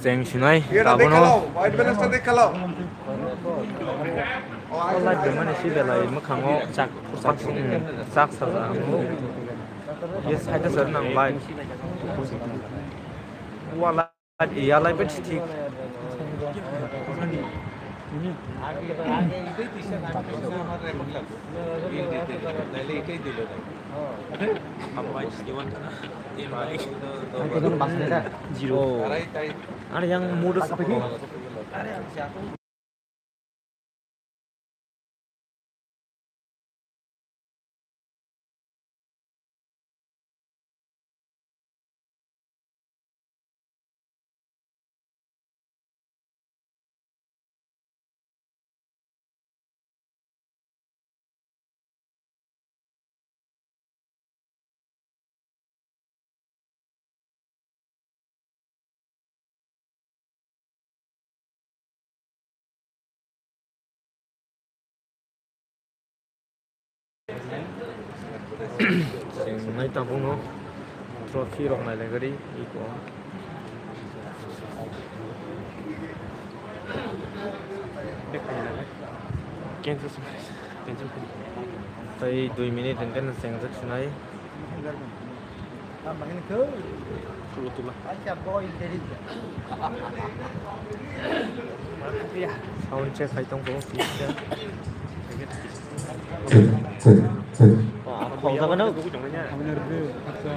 Seng sinai এটা দেখে tabono লাও হোয়াইট ব্যালেন্সটা দেখে লাও Allah demane si belai mokhango chak saja ye side sar nang lai wala iya lai bet thik zero ada yang modus sing nai tabono trophy rok nai legari iko cancel tei 2 minit dan seng jak sunai sound check hai tong ko Check, check, check. không ra đâu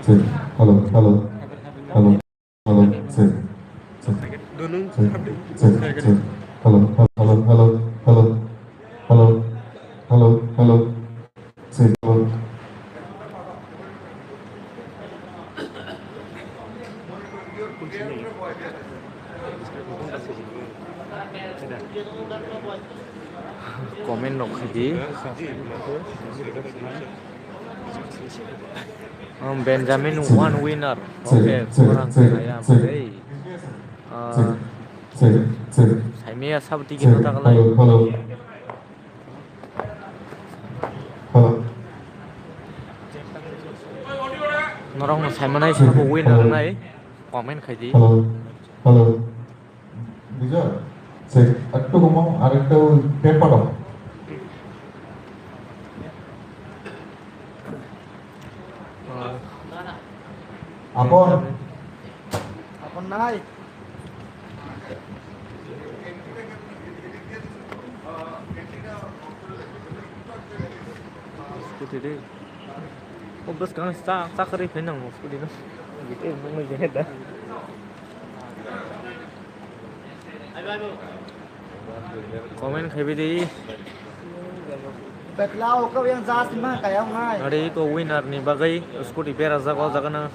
Check. Hello, hello, hello, hello. Check, check, check, check, check. Hello, hello, hello, hello, hello, hello, hello. Check, hello. comment rok hai di Benjamin one winner okay kurang saya beri Check, check. saya mia sabti kita tak Hello, lagi hello. Hello. norong saya mana sih winner nai comment khai di hello hello Bijoy সে একটু কমাও আর একটু tape পাঠাও আপন আপন নাই scooty deh oh bus kan sak kari penang scooty no gitu emang lagi jahat dah comment khai di Beklau kau yang jas mah kayak ngai. hari ko winner ni bagai scooty pera jago jagana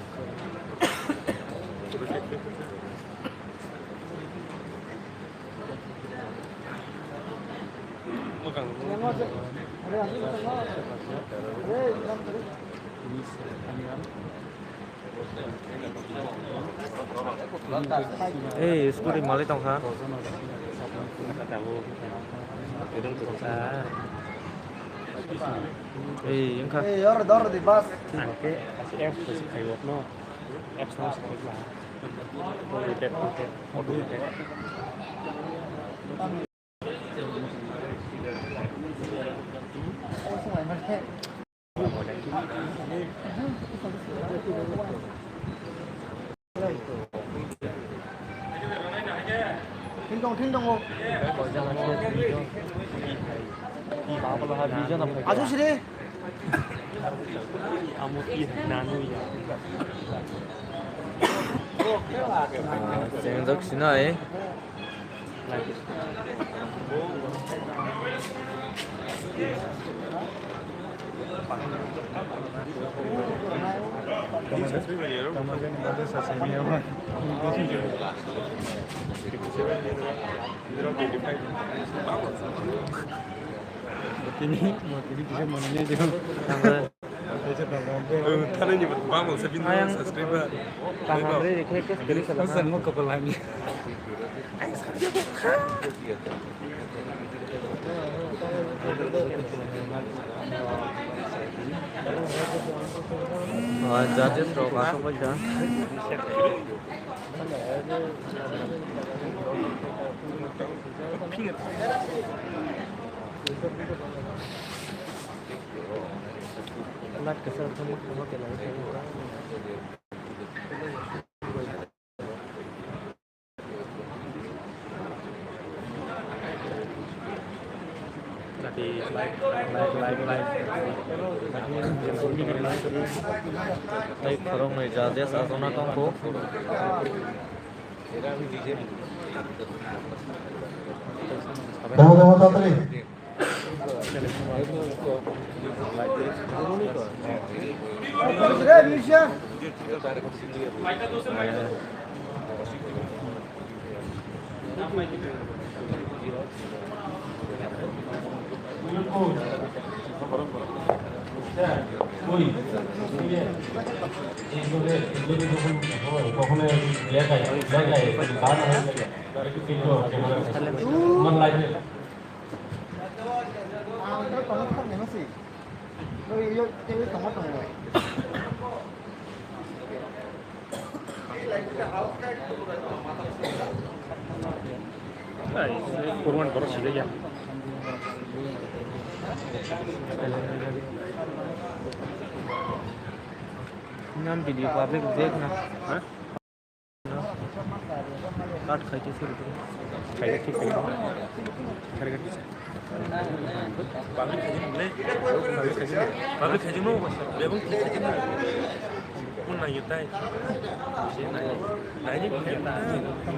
scooty malai tong ha yung kha Dor di bas. Thinh đồng một. 아저씨 đi. Sen rất xin lỗi. Ini bisa mananya juga. Karena ini bangun sebelum subscriber. Pesan mau ke pelani. Jadi stroke apa aja? Lát cái sao không có cái này cái thì like đây khorong này ra dia sa zona tong ko Daho daho taড়াতাড়ি Musire, Misha. Nó còn nó không nhận nó gì. Nó vô cái còn mất rồi. Kurban karo chile ya. नाम video public देखना हां काट खाइते फिर Kaya ठीक है. Kaya ठीक है. Public khajin no lebong khajin no. Pun na yutai. Nai ni yutai.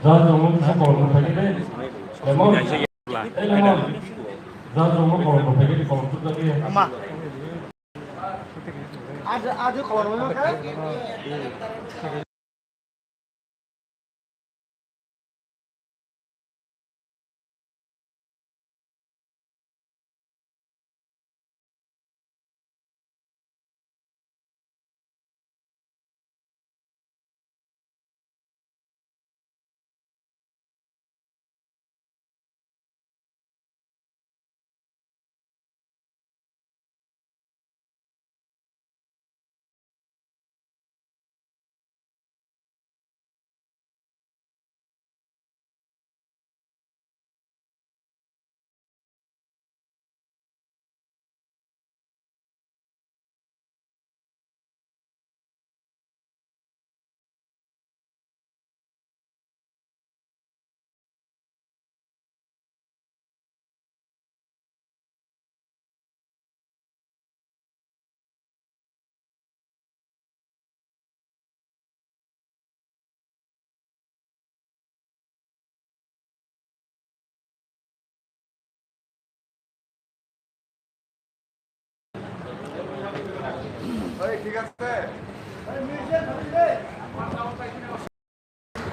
Ra dùng nó còn một phải cái đấy mong Nai se la. đây là mong ra dùng nó còn một phải cái còn chút nữa kia Amma. Aja kalau nama kan?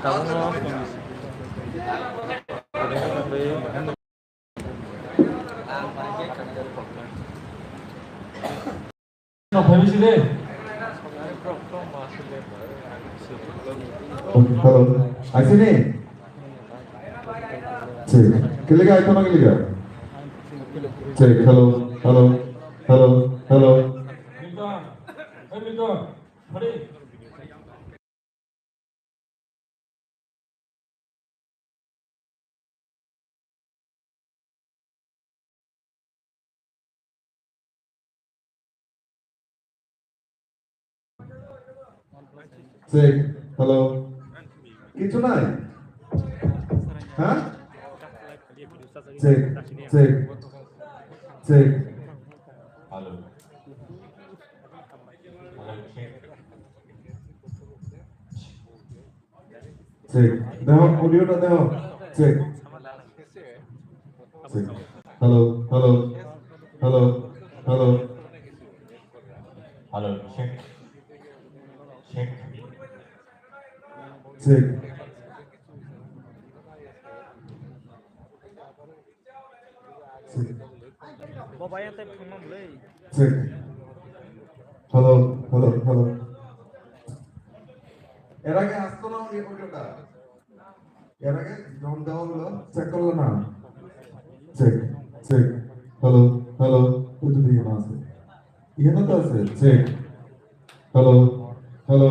tahu no nó phải cái gì đây Halo, sini. Cek, kiliga itu mana kiliga? Cek, halo, halo, halo, halo. Victor Hadi Cek, halo. Itu nai? Hah? Cek, cek, cek. halo Cek, dah audio dah dah. Cek. Cek. Halo, halo, halo, halo. halo check check Cek. Cek. bapak yang tadi pernah beli Cek. Halo, halo, halo. এর আগে আসতো না ওই অডিওটা এর আগে যখন দেওয়া হলো চেক করলো না চেক চেক হ্যালো হ্যালো তুই তো দিয়ে আছে এখানে তো আছে check hello hello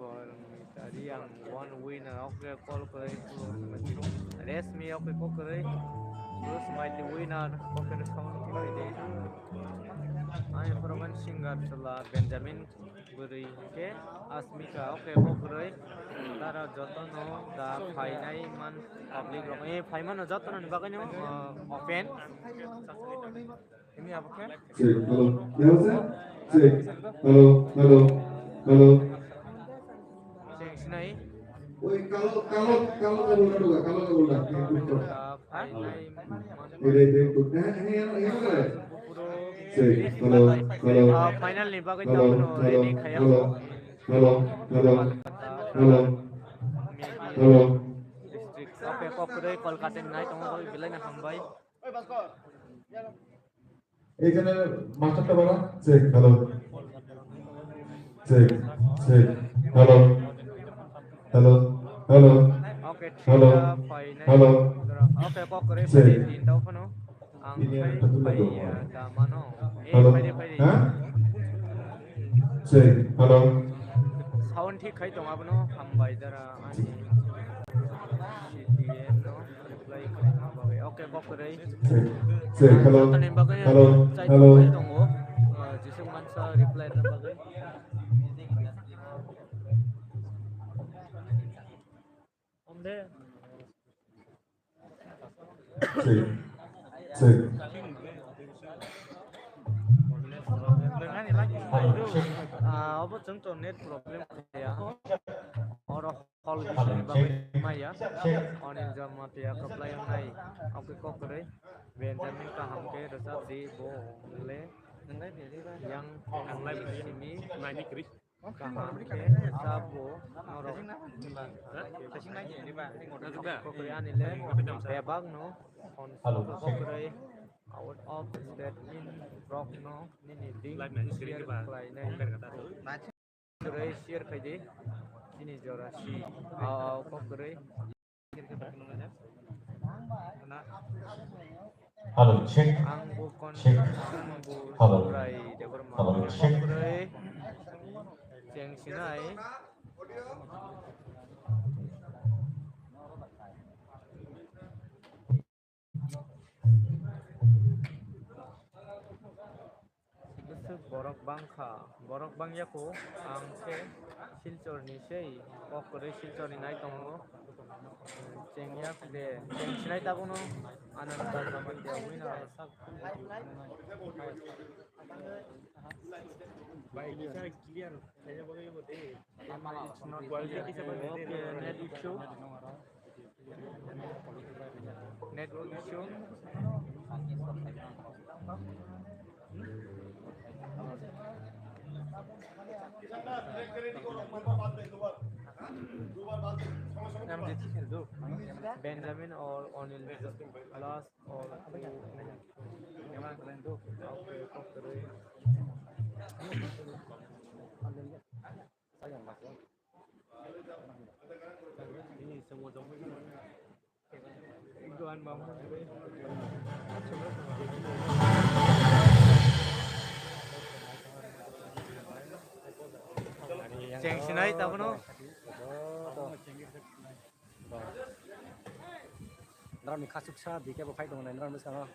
Tadi yang one winner oke call kere resmi oke call kere terus mighty winner oke sound kere itu informasi singar telah Benjamin beri ke Asmika oke call kere tara jotono da fainai man public rock faiman jotono ni bagai no open ini apa kan Cek, halo. Ya, Mas? Cek. Halo, halo. Halo. Ceng sinai Woi, kalau kamu udah, kalau kamu udah, fainai ini yang mana? Cek, halo, halo. final nih bagai Halo, jotono halo, ini kayak halo, halo, halo, halo, halo. district oke kok kere Kolkata naik kamu kalau bilang hambai এখানে মাস্টারটা বলা check hello check check hello hello hello oke Halo. tidak final Halo. oke kok kere Cek. pada tinta apa no Ini yang angkai betul pai betul. damano hello pai হ্যাঁ check hello sound ঠিক খাই তো আপনো hambai dara ani CTN no reply kai hambai oke kok kere check check hello jotonin bagai hello cai hello tunggu jisung mansa reply na bagai Omde check check apa contoh net problem ya orang hall di bagai maya onin jamat ya apply yang naik oke kok kere Benjamin kaham ke resap di boleh yang online sini kaham ke resap bo norok kok kere anile bebang no on kok kere out of that in rock no nini ding share play na kere share kai di sini jora si kok kere Halo, cek. ang bukan Cek. bu Halo. surai dekor Halo, mau cek. kere yang sinai borok bang yaku angke silchor ni sei kokore silchor ni nai tongo ceng yak de ceng sinai tabuno ananda zaman dia wina sak baik bisa clear saya bagai bote it's not quality okay network issue Benjamin or Onil last or ini semua Iguan bangun ceng sinai tahu no Ntar kasuk sa di kayak fight dengan ntar misalnya.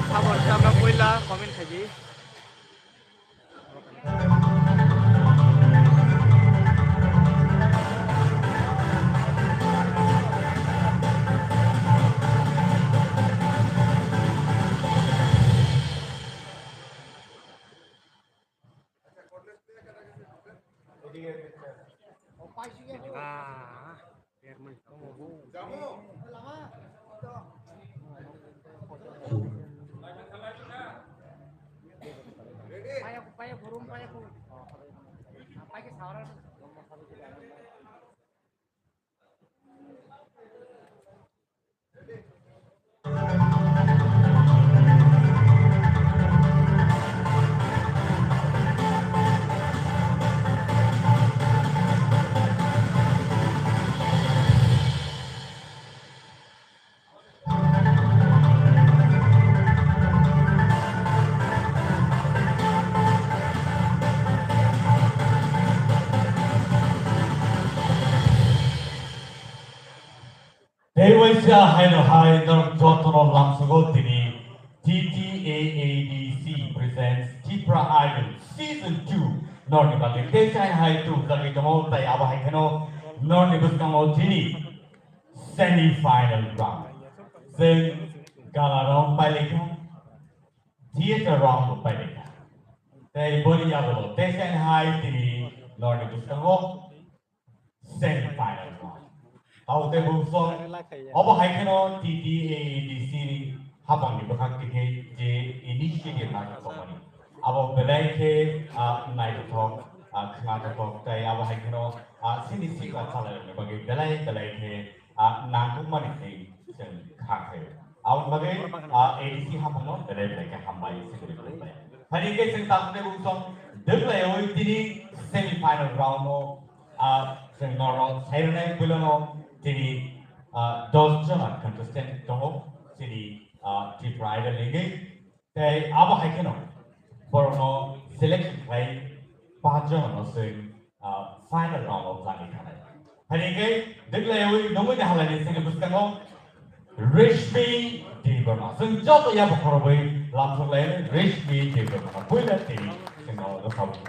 sabar sama kuila komen kaji Malaysia Hai Jotono Lamsogotini TTAADC presents Tipra Idol Season 2 Nornibali Desai Hai 2 Kami Kamo Tai Aba Hai Kano Nornibus Kamo Tini Semi-final round Then Gala round Palika Theater round Palika They Body Abelo Desai Hai Tini Nornibus Kamo Semi-final round How they move on? Over Haikano, TTADC, Habang, the Hakake, the initiative night company. Our Belake, night talk, Kanaka talk, they our Haikano, Sinisi, Color, Belake, Nakumani, Kake. Our Bagay, ADC Habano, the Lake Hambai, Secretary. Panike and Tamde Buson, the play semi-final round, Senoro, Saturday, Bulano. Jadi, 12 jona contestant tunggu jadi tip rider lagi. Tapi apa hai keno? Porno selection play 5 jona nasi final round of lagi kan. Hari ini deklarasi nunggu dah lagi sini bukan Rishmi di Burma. Sejauh tu ya berkorban langsung lain Rishmi di Burma. Boleh ti sini lepas itu.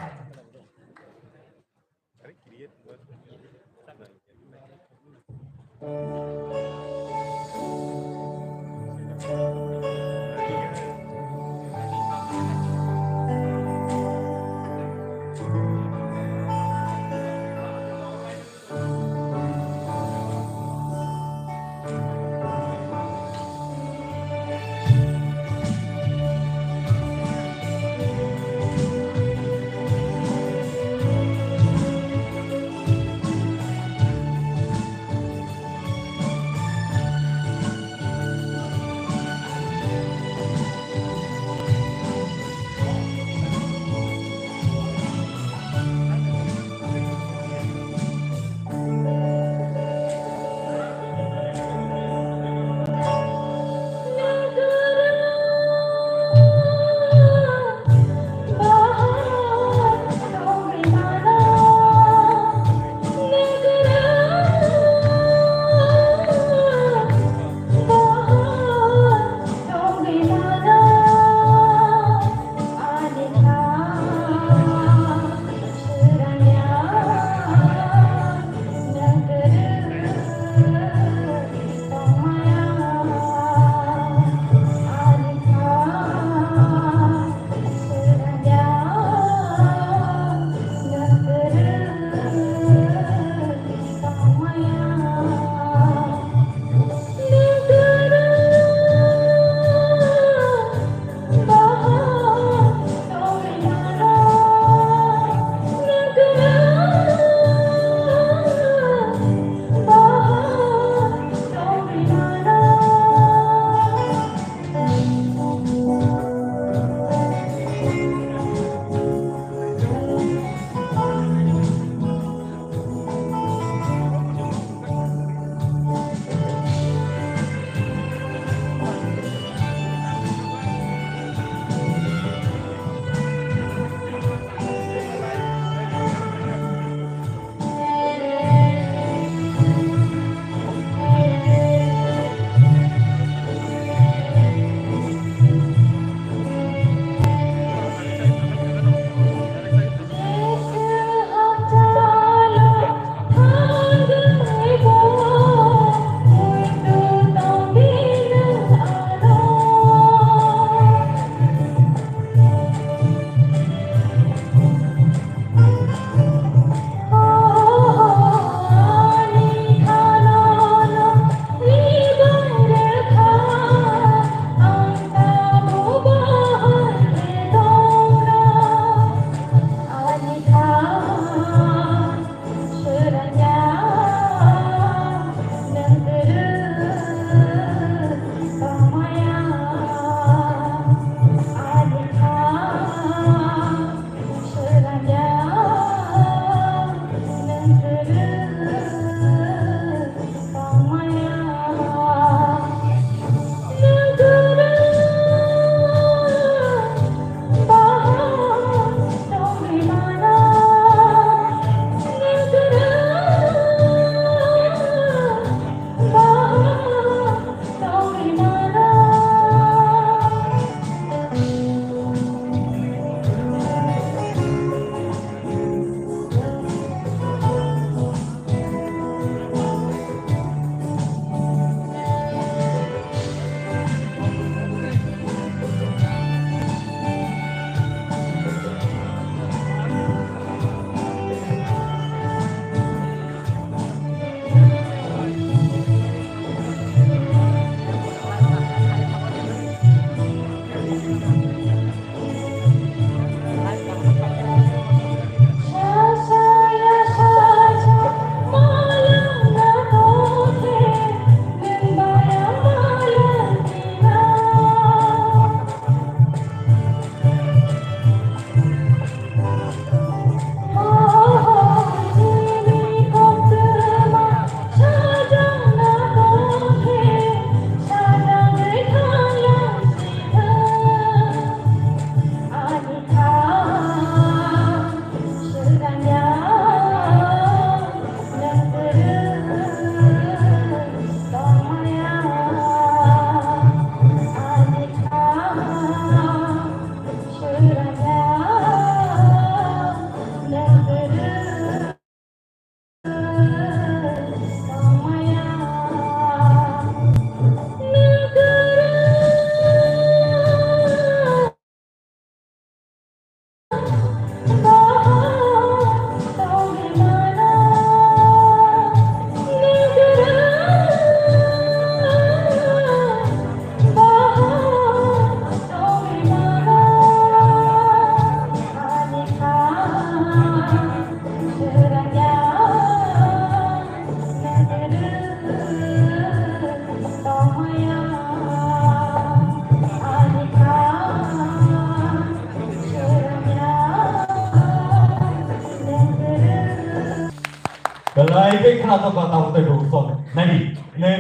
Belai ke kana to ka tahu te ko so. Nani, ne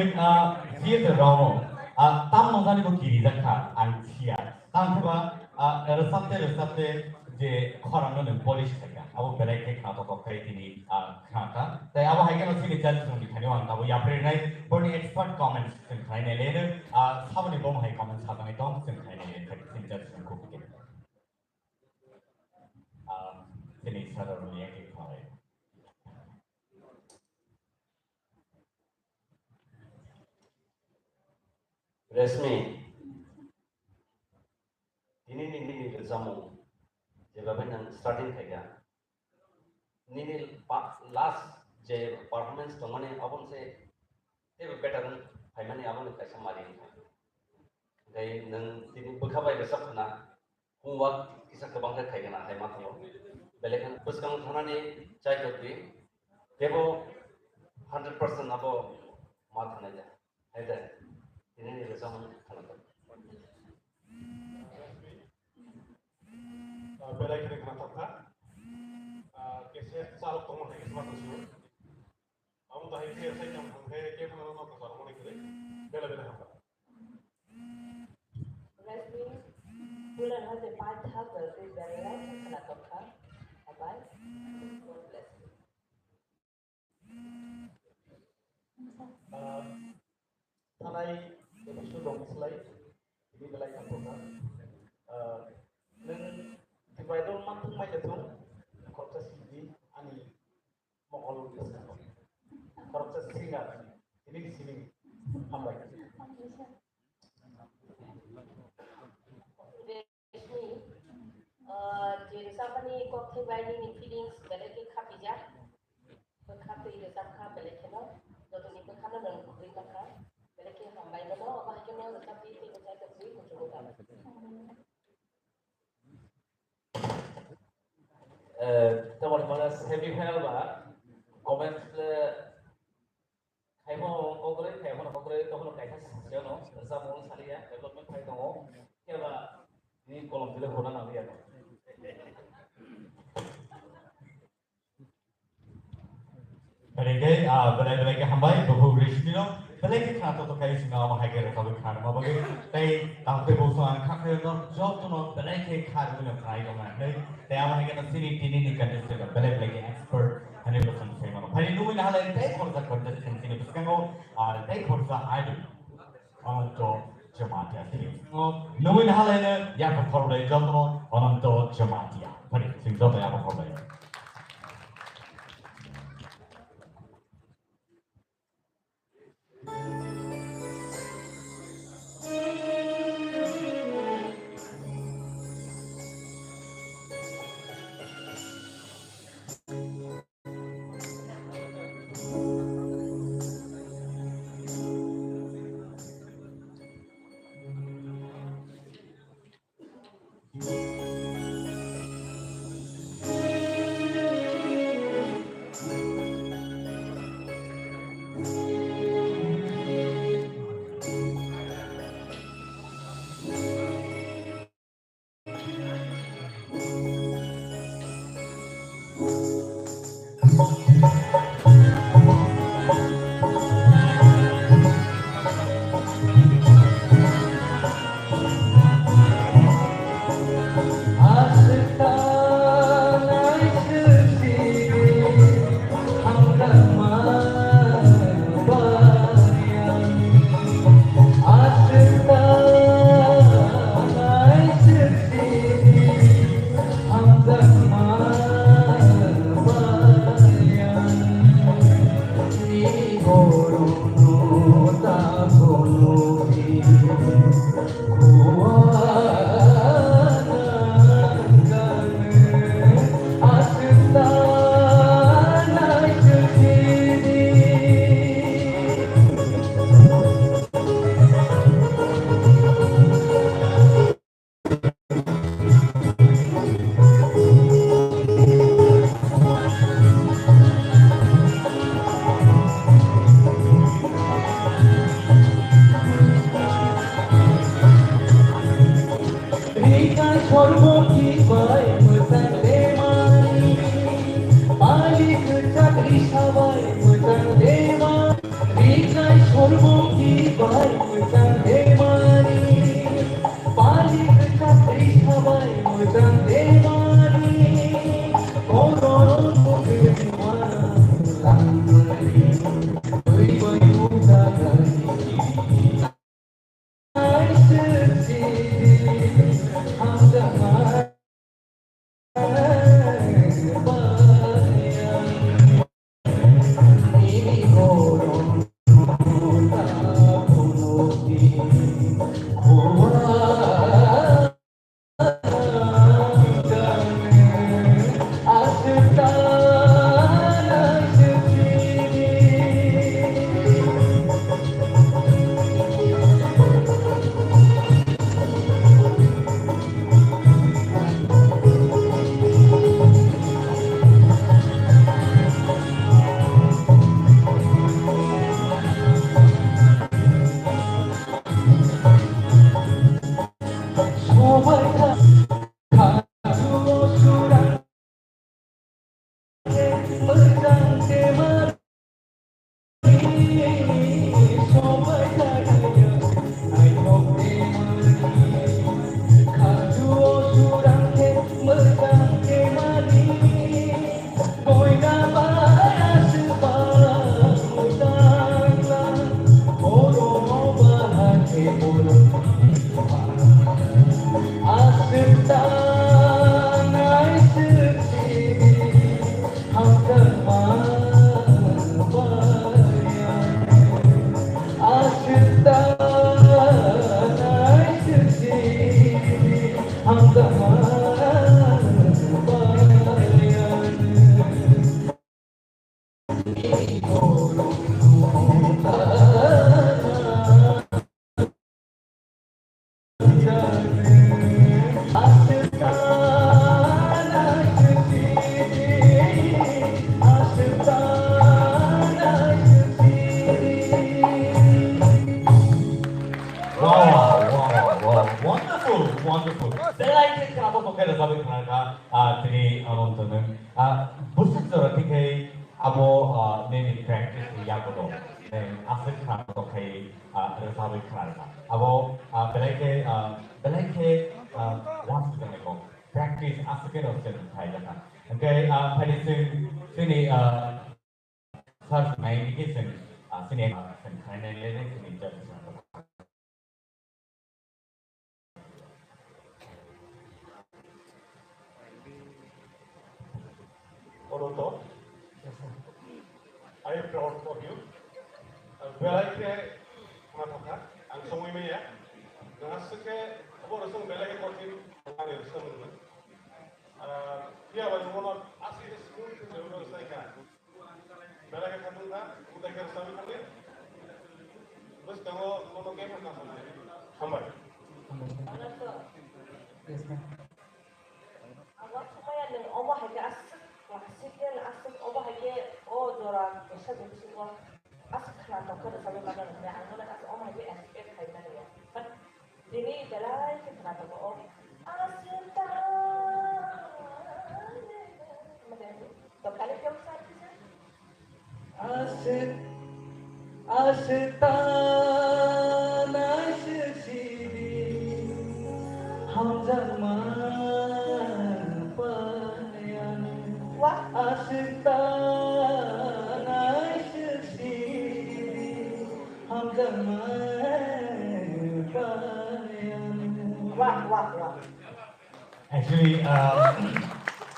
dia te ramo. Tam nong tani ko kiri zakha ang sia. Tam ke ba resapte je khorang no polish thega. Abo belai ke kana to ko kai tini khata. Tai abo hai kana sini judge no dikhane wan abo ya pre nai body expert comments sin khai ne le sabani bom hai comments khata nai tom sin khai ne le sin judge ko ke. Sini sadar no ye ke khai. Resmi ini jamu जेब्लाबो नों starting थाया निनि last जे performance दं माने अबन से जेबो बेटार फाइमाने अबन कैसा मारि दाय नों दिनि बोखाबाय बेसाबना होमवर्क किसा गोबां थायगोना हाय माथायाव बेलेग पुस्तकाव थानानै जायखि जेबो 100% अबो मा थानाय जा हायदा दिनि जामु खालामो Belai kena kena toka, keset salok tomo hai kesma tuju. Amu dah ini saya jam hai ke mana nak kasar mana kiri, bela hampa. Resmi bulan has a bad habit is very light kena toka, abai. God bless you. Tanai itu dong selai, ini belai kena toka. Neng dibayar mantung mai jatuh, korupsi sini ani mohon disana. Korupsi singa, ini di sini hambai. Resmi, jadi siapa ni kau terbaik ni feelings balik ke kapija, berkata ini siapa balik ke mana, lalu ni berkata dengan kubri maka balik ke hambai mana, apa yang mana tapi itu saya kubri kucing utama. teman-teman semi final ba comments kaimo kogre tohno kaita seno zamon salia development phai tongo keba ni kolom dile hona na biya belai ke hambai bohu rishmino belai ke kana to kai singa ma hai ke ka be khar ma bage tai tam te bo so an kha khe no job to no belai ke khar no khai no ma nei tai ama hai ke na sini tini ni contest ka belai ke expert hane lo san sai ma phai nu na hale tai khor sa contest sini biskango tai khor sa idol on to jamatia sini nu na hale ne ya ko khor dai job no on to jamatia phai sing job ya ko khor dai Sawai Wonderful, wonderful. Delighted kenapa pakai resapi kenapa tadi nontonin. Bukan tikai abo neni practice yang bodoh. Asal kenapa pakai resapi kenapa? Abo belai ke once kita neko practice asal kenapa kita thay jakan. Okay, pada sini first main indication sini seni seni jadi. Oroto, I am proud of you. Belai matoka, ang sungguh ini ya. Ngasih apa rasung belai kotin, ada rasung ini. Dia baru mau asli school tu jauh saya kan. Belai katun dah, udah kerja sama kali. Bos kamu mau game apa sama? Hambar. Awak supaya neng Allah hanya asik, asik asik Allah hanya orang bisa semua asik kerana kau dah sampai mana ni, anggaran asik Allah hanya asik kayak mana ya. Kan ini adalah kerana kau asik tak kali kau sakit Asik asik tanah sisi ham zaman payan asik tanah sisi ham zaman payan. Wah. Actually,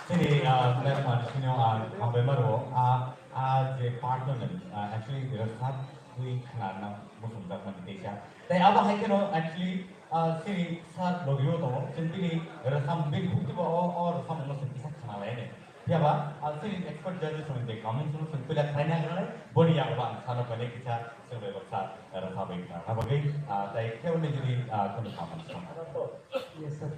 sini memang sini kami baru je partner ni actually resap hui kerana musim zaman Indonesia. Tapi apa hai keno actually sini saat logo tu sendiri resam big bukti bawa or resam musim bisa kerana lain. Siapa? Sini expert judges semua dek kami semua sempurna kerana kerana body yang bang sana pada kita semua bersat resam big. Apa lagi? Tapi kau ni jadi kena kamu semua. Yes, sir.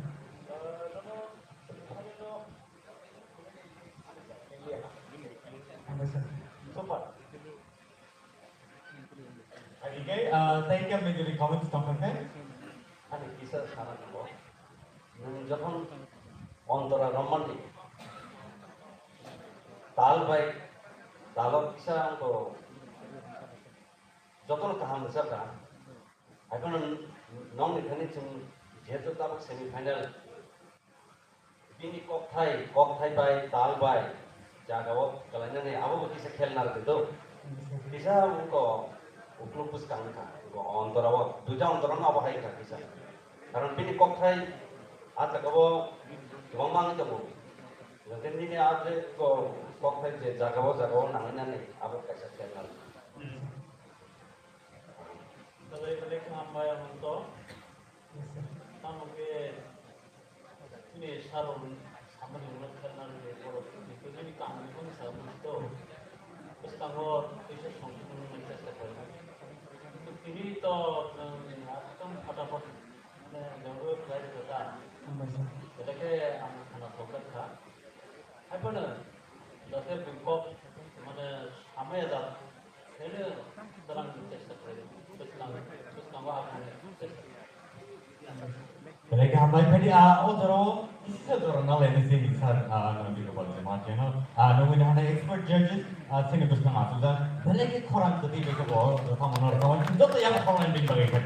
Super. Okay, thank you menjadi comments tentang Ani kisah sekarang itu, jangan antara romantik, tal baik, talok kisah angko, jangan kaham besar aku nong ini cuma jatuh tabak semifinal, ini kok thai baik, tal baik, jaga kalau ini apa kisah खेलना itu, kisah angko uklupus kangka, antara dua antara apa hai kisah. Karena ini koktai, ada kau ngomong itu mau. Jadi ini ada kau koktai je jaga nangannya ni, apa kisah kenal. Kalau balik nama yang untuk, kamu ke ini sarung sama dengan kenal ni, kalau itu ni kamu pun sama itu. Terus kamu itu songkong dengan kisah kenal. Ini tu akan ada apa? Jangan pelajari kita. Jadi ke anak fokus kan. Apa ni? Dasar bingkok mana sama ya dah. Ini dalam test terjadi. Terus kamu apa ni? Mereka hambai tadi orang orang nalai nasi besar nanti kepada macam mana. Namun ada expert judges sini bersama masuk dah. Mereka korang tadi mereka bawa kamu orang kawan. Itu yang kawan yang bagi.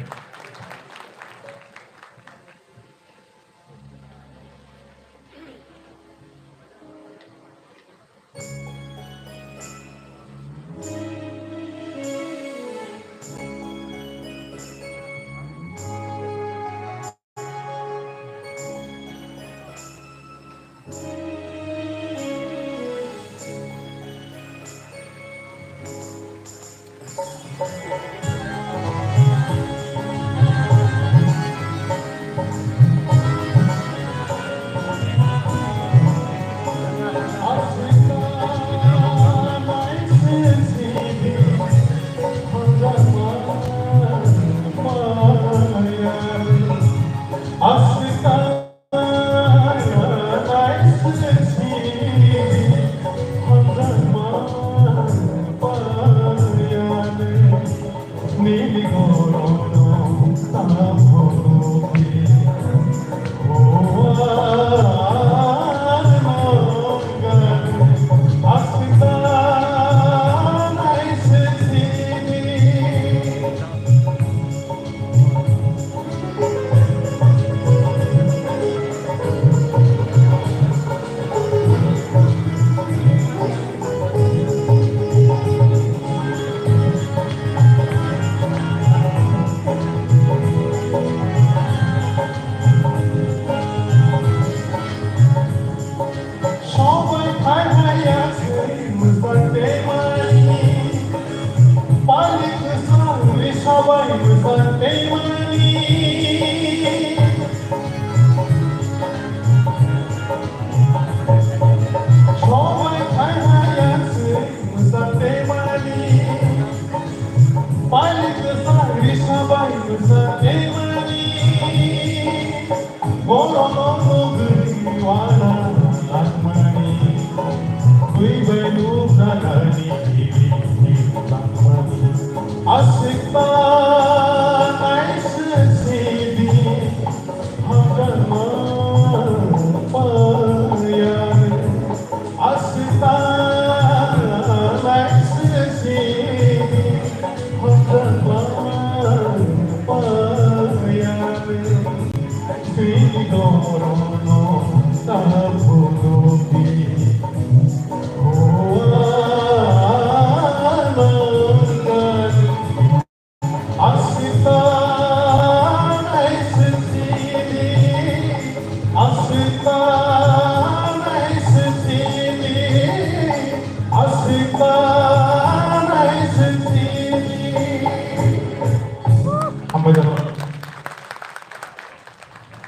Hamba jalan.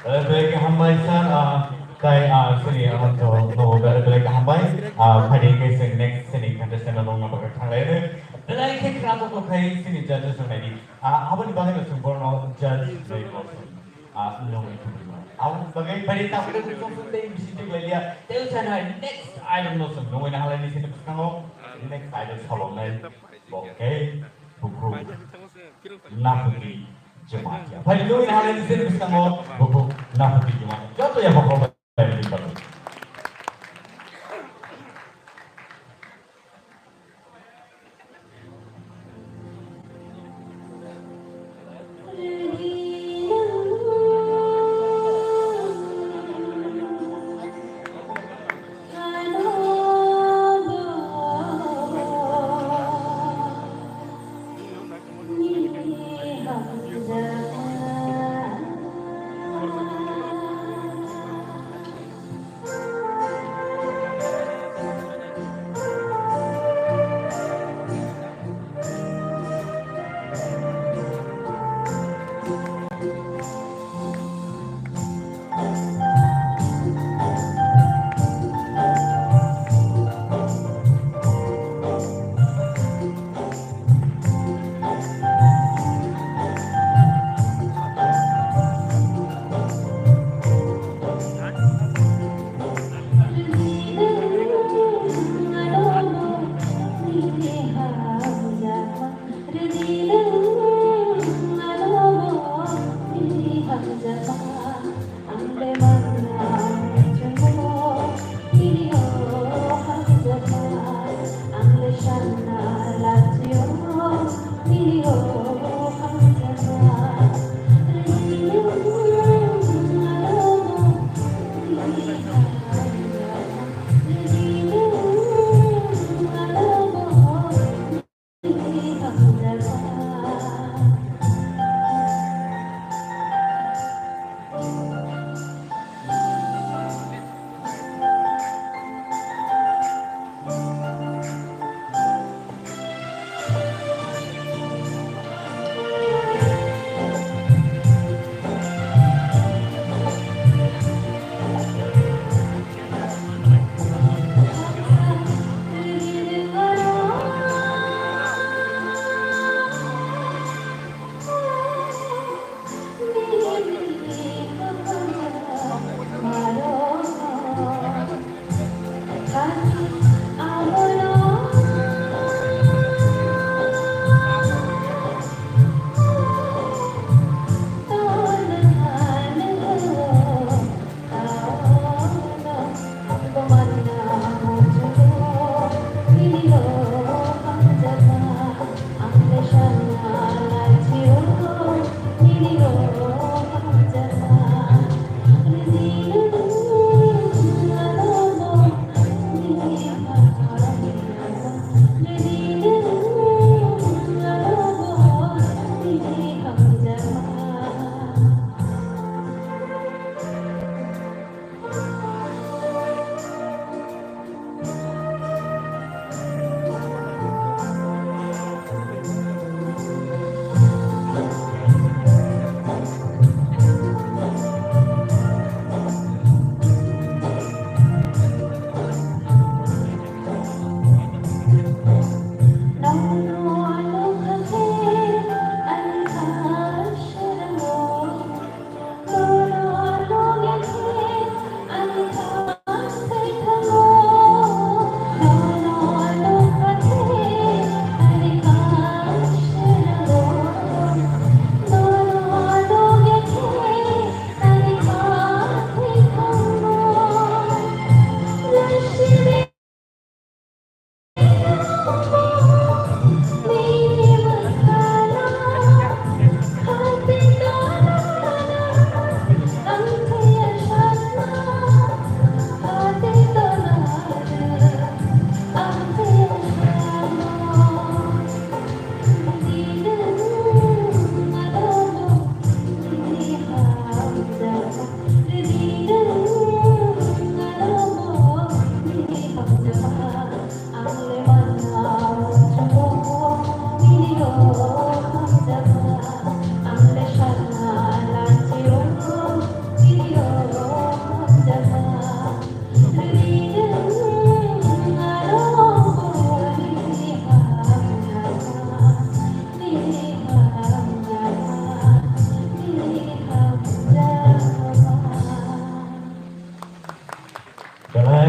Baik hambai sar kai sini untuk no baik hambai pada ke next sini contestant along number thanglai ne belai ke krato ko kai sini judges ni apa ni bahasa sempurna judge baik no awak bagai pada tak boleh betul betul mesti dia tahu sana next item no sem no ina halani sini pesango next item salon lain oke buku nafuki jemaatnya. Pada dulu hal ini sendiri bisa ngomong buku nafuki jemaat. Contoh yang pokok dari di bawah.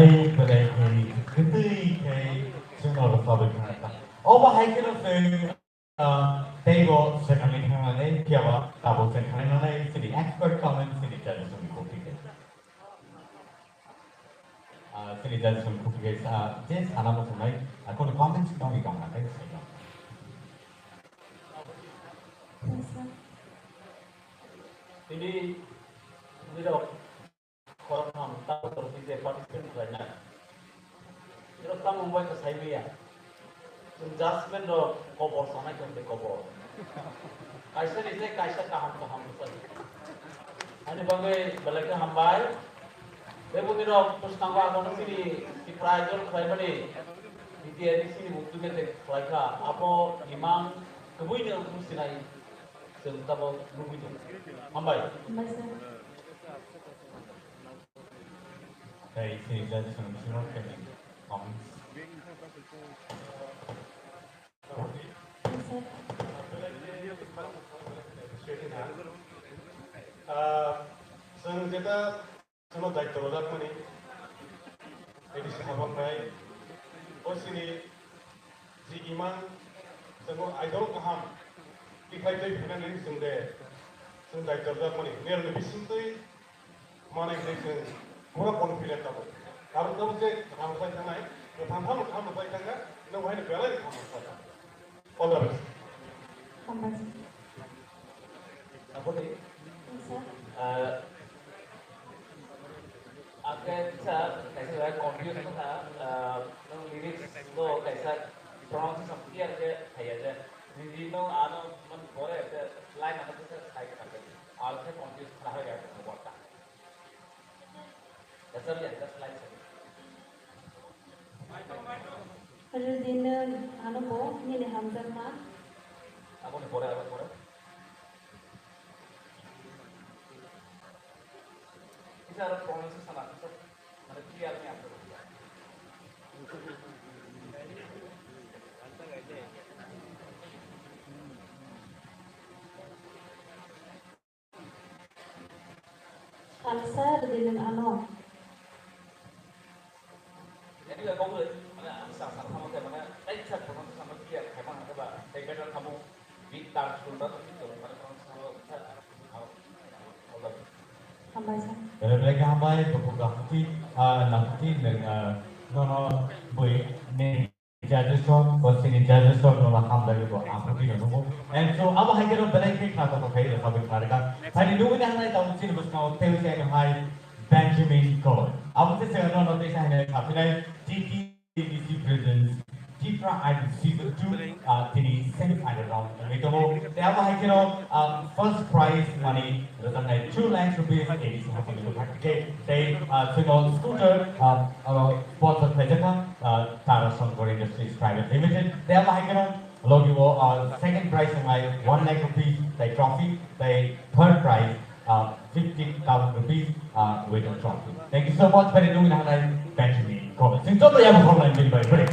Bay Balay Kitty Similar Public Over Hiking Tego secondly Hangane Kiava Tabo Secondly City expert comments City Judges on Cookie City Judges on Cookie This Anamo tonight I got a comments don't become a thing. Ini tidak korang tahu terus dia participant banyak. Ini kamu membuat kesaibian. Adjustment of cover sana kan de cover. Kaisa ni kaisa kaham besar. Ani bangai balik hambai. Debu ni terus tangga akan sini di prizer primer ni. Di edisi sini butuh kita mereka apa imam kebui ni terus sinai. Serta mau nunggu itu. Hambai. Hey, sini jadi semua kami comments. जों जेब्ला जोंनाव दायित्व लादोंमोन ADC हाबाफारि असिनि जि इमान जोंखौ आयदाव गाहाम बिखाय दै फैनानै जों दायित्व लादोंमोन नेरनो बिसिमतै मानायखौ जों पुरा कनफिडेन्ट जाबाय गाबोन जे हामबाय थानाय थांथाम हामबाय थांगा नों बेहायनो बेलाय हामबाय All the best. Apa ni? Agar bisa कैसे रहा confuse था नों lyrics तो कैसा pronounce seperti ada kayak ada jadi नों आनो मन बोले ada line apa tu saya kata all से confuse lah ya buat tak ऐसा भी ada line saja Rudina anu bo ni hamzah ma aku ni boleh apa boleh bisa ada pronunciation sana bisa mana clear ni apa Alsa Rudina anu jadi kamu mana sama kamu kayak mana bisa pronunciation sama clear kayak mana coba saya kira kamu bintang sudah itu mana pronunciation Dari mereka hambai berbuka putih, nanti dengan nono boy ni judges talk, konsini judges talk nono hambai itu aku tidak nunggu. And so apa hai kira belai ke kata apa kai lekar berkarga. Hari nunggu ni hambai tahu sini bos kau tahu saya ni hai Benjamin Cole. Apa tu saya nono tu saya ni kafirai TTDC presents Jipra Idol Season 2 tini semi-final round. Itu apa hai kira first prize money datang dari 2 lakhs rupiah edisi hasil itu. They single scooter sponsor saja Tara Sonkor Industries Private Limited. They apa hai kira logi wo second prize yang 1 lakh rupees they trophy. They third prize 15,000 rupees with a trophy. Thank you so much. Very nung nahanay Benjamin Cole. Since todo ya berkorban din ba? Break.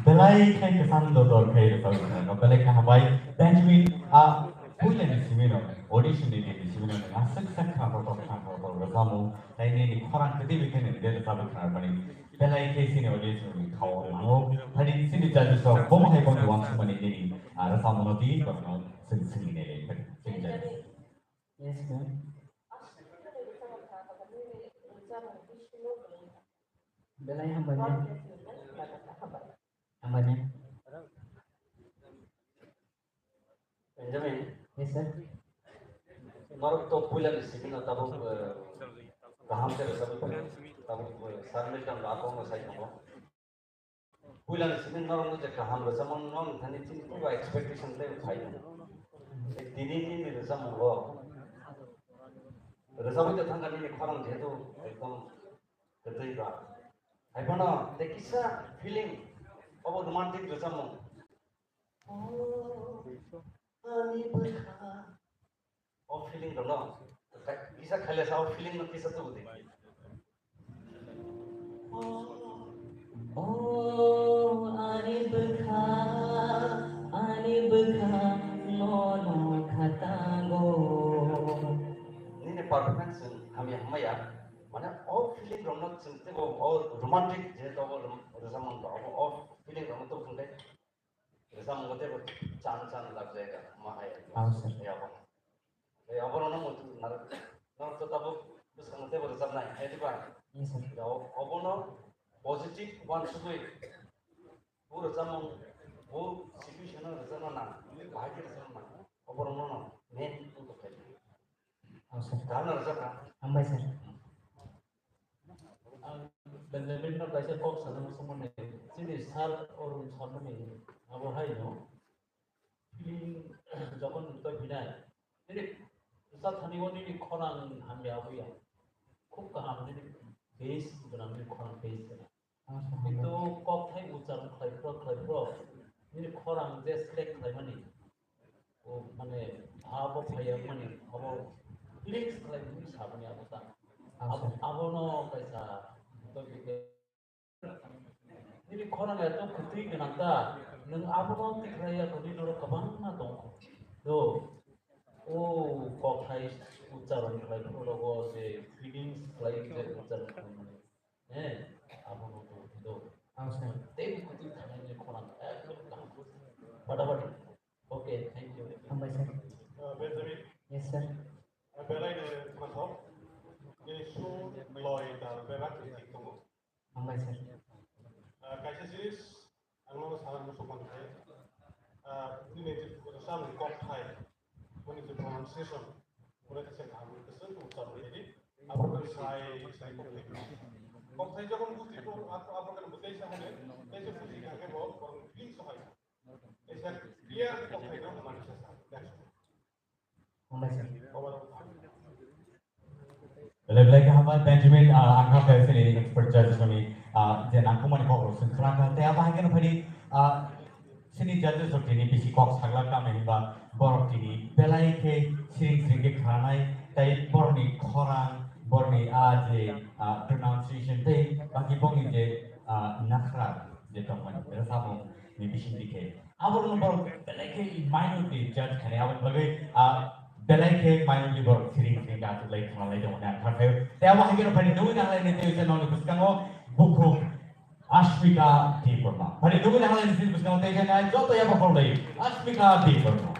Belai kai kesando dor kai re sabi no belai ka habai Benjamin pulen di simino audition di simino na sak sak ka ro kamu dai ni khorang kedi bi kene de sabi khar bani belai kai sini audition ni khao mo hari sini judges so bom hai bom wang sumani ni ra samu no di ko no sing sing ni le sing judges. Yes, ma'am. Belai hambanya. Hambanya. Benjamin, Yes, sir. मारो तो पुलन skin तब कहाँ से सब तब sir में जब लाखों में सही हो पुलन सिकिन मारो मुझे कहाँ में समन नॉन धनी चीज को एक्सपेक्टेशन ले उठाई एक दिनी की निरसम हो रसम जो था कभी निखारम जेतो एकदम करते ही था आई बना देखिसा फीलिंग अब रोमांटिक रसम ani berkah oh feeling dong no bisa kalian saw feeling nanti satu deh Oh, ani berkah, no katago. ini performance kami ya mana oh feeling dong no sente oh romantic jadi oh rasa mantap oh feeling dong tuh pun deh rasa mantap chan lag जाएगा mahaya ya apa orang mau tuh nar tuh tahu terus kamu tuh berusaha naik itu kan ya apa no positif one sudah pura zaman वो situation रसा ना बाहर रसा ना apa orang no main untuk kayak karena rasa kan Ambay, sir. Benjamin na kaisa kok sa nang sumone sini sar or samone abo hai no feeling যখন তো বিনায় ini sa thani woni ni khorang hambe abuya খুব কাহাম ni base bukan ni khorang base itu kok thai ucaran khaipro ni khorang je select khai mani o mane bhabo phaya mani abo lyrics khai ni sabani abuta abono kaisa to bige ini khorang ya to khutri ganata nang abono tikraya ko ni no kabang na dong do o kok thai ucaran khaipro logo se feelings khai je ucaran khai mani abono to do te khutri thai ni khorang ekdom kaham fatafat okay thank you Benjamin yes sir belai ni mantap ini show loy dan berak kaisa jinis ang salah musuh pantai ini jurusan kok hai ini pronunciation mulai kecil kami kesen ucap jadi apa kan saya kok saya jangan bukti itu apa kan bukti saya hanya saya bukti akan bawa orang feeling soal saya dia kok saya jangan manusia Lebih hafal Benjamin angka versi ini expert judges kami dan angka mana kau urusan kerana tiap hari kan pada sini judges waktu ini bisi kau sagla kami hingga borok ini belai ke sering ke kerana tapi borok ni korang borok ni aje pronunciation tapi bagi bong ini nakra je teman berasa bong ni bisi dike. Awal nombor belai ke minority judge kene awal bagai belai ke minority borok sering kat lagi kerana lagi mana kerana tiap hari kan pada dua dah lain itu saya nol buskan buku Ashmika Deeperma. Pada dua dah lain itu buskan itu saya jauh tu ya apa lagi Ashmika Deeperma.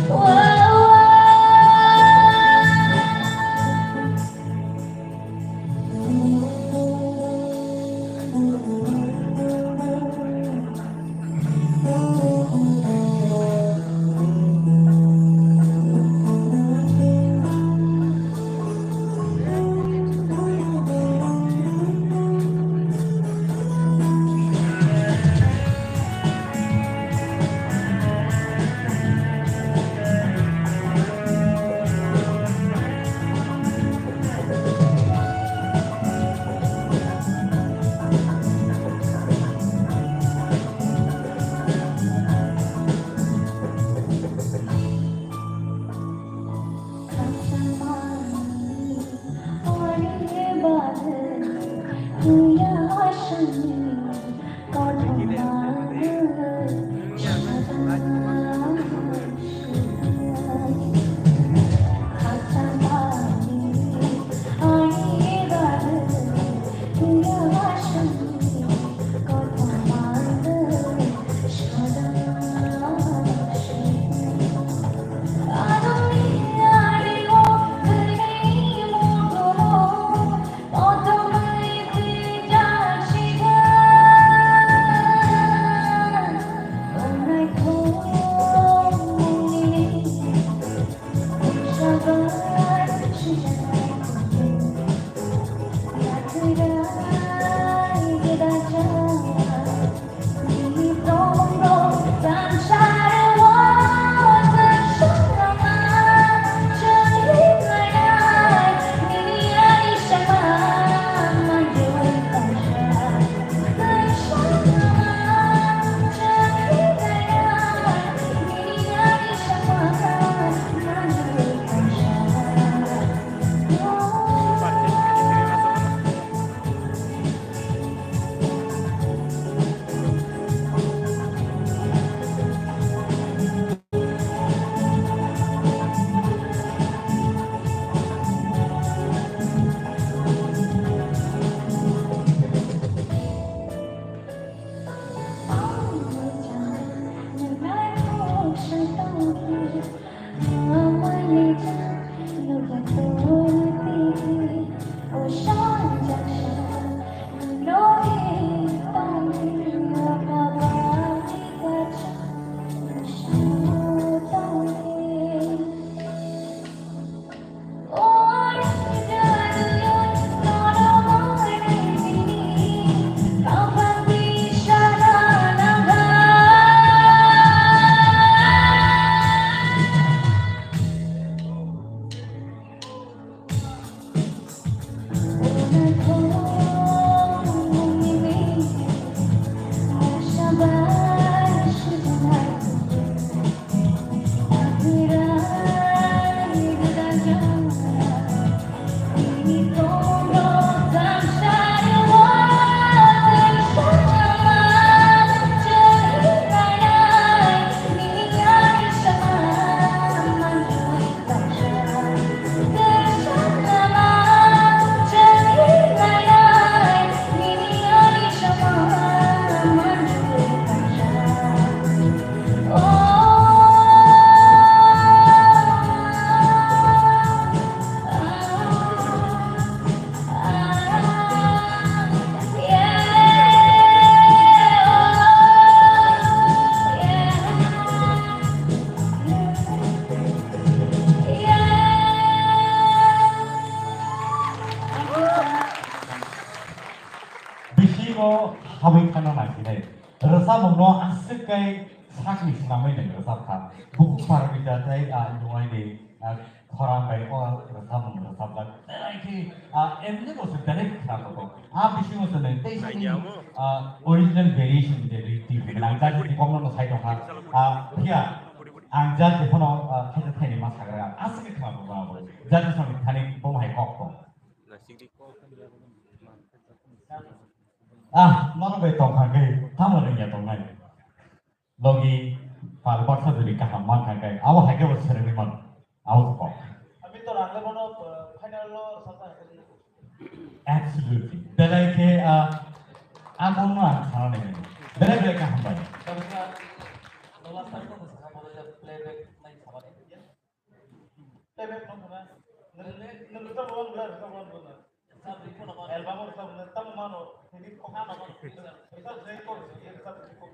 Oh, Bishimo Havitana Makine. Rasamono Asikai Sakli Snamay Rasaka. Book Paramita, Noine, Koramay, or Rasam Rasaka. And there was a direct travel. Bishimo was an original variation they read. And that is the common side of her. Here. Ang jat di pono kita tani masalah asli kamu bawa jat di sana tani bom hai kok mana betong kagai tamu orang tong nai logi pal baksa dari kaham man kagai awak hai kau sering man awak kok Abi to rangga bono final lo sasa absolutely belai ke amun mana sana ni belai belai kaham baik last time ko sa mo playback na sabat playback no na nilita mo ang glar sa mo na sabi ko naman album mo sa mo tam mano hindi ko kana mo isa say ko isa ko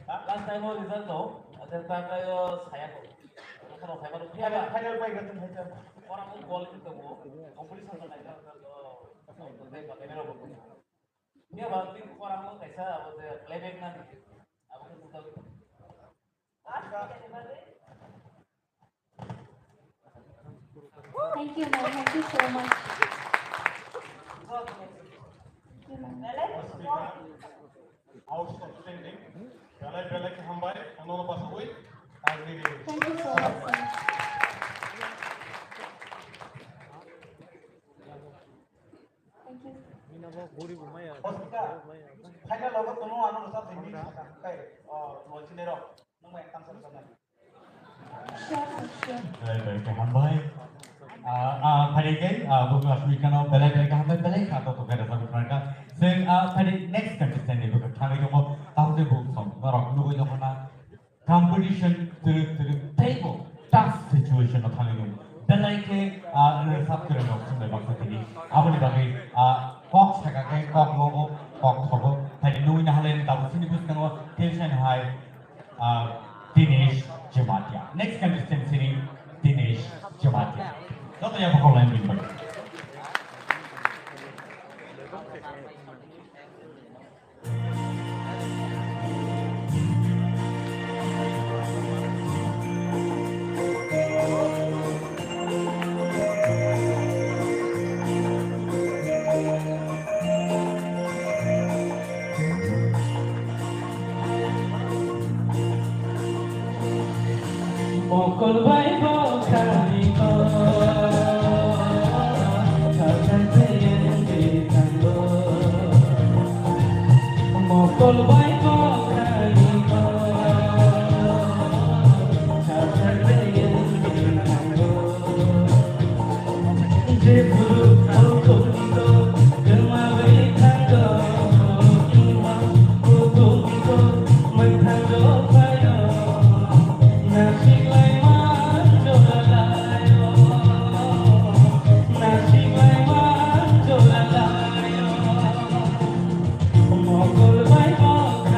last time mo result no ada ta kayo saya ko kono saya baru final by gatun hai ta orang mo goal ko mo competition na ila ko de ka camera ko dia berarti orang mau kaisa ada playback nanti apa kan tahu Thank you, ma'am. Thank you so much. Outstanding. Belai ke hambai, anono pasui. Thank you so much, sir. Thank you. final lo ko no ano sa hindi kai mo chinero nang may tang sa sana Sure, sure. belai belai kaham baik pada ke bukan asli kana belai belai kaham baik belai kata tu kata sahaja mereka sen pada next contestant ni bukan kami kamu tahu tu bukan orang nunggu yang mana competition terus table tough situation of kami kamu belai ke resap kerana waktu maksud ini apa ni bagi kok sekarang kok logo kok logo tadi nunggu yang halen tahu sini bukan kamu tension high Dinesh Jamatia. Next contestant sini Dinesh Jamatia. Tahu yang apa lain ini? Mokol bai bokali ko, kasan sayen di tango. Mokol bai bokali ko, kasan sayen di tango. Jeburu aku ko, gemawe tango. Imam kuku ko, mentango payo. Nasi Mokol bai bokali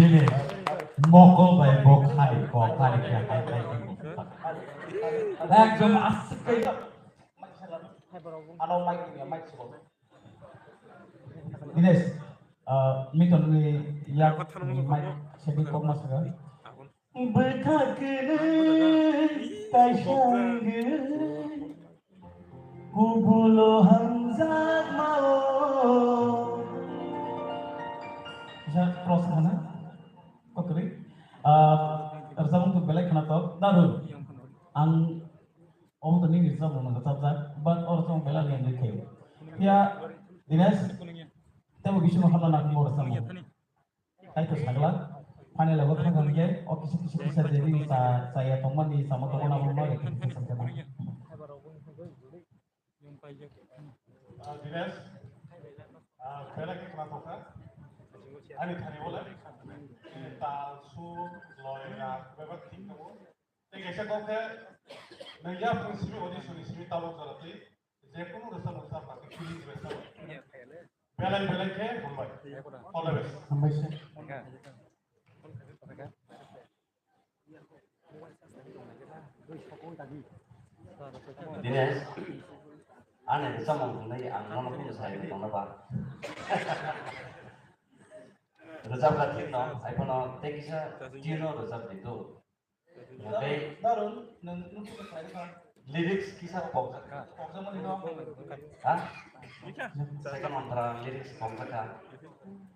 Dinesh, moko by bokhari, bokhari kya kai kai kai. Ekdom asik kai. Ano mic ini, mic sih. Dinesh, miton ni yang mic sedih kok mas kan? Berkakene, taishangge, kubulo hamzat mau. Bisa cross mana? Kok kiri? Tersambung untuk belak kenapa? Darul. Ang om tadi ni sama dengan sabda, but orang belak yang dekat. Ya, Dinesh, kita mau bisu makan nak mau bersama. Itu sagla. Pane lagu kan kan dia, oke kisah jadi saya teman di sama teman apa mau kita sama. Dinesh, belak kenapa? Ani thani bola tal su loya beba thing no te kaisa ko ke naya principi odi suni talo jarate je kono rasa rasa pati feelings rasa belai ke mumbai all the best Mumbai se Dinesh, aneh bisa menggunakan angkon itu saya itu apa? Rezab lagi no, iPhone no, tekisa Gino rezab itu. Oke, Darul, nung kita kan. lyrics kisah pop. Pop sama ni no. Hah? Saya mantra lyrics pop kan.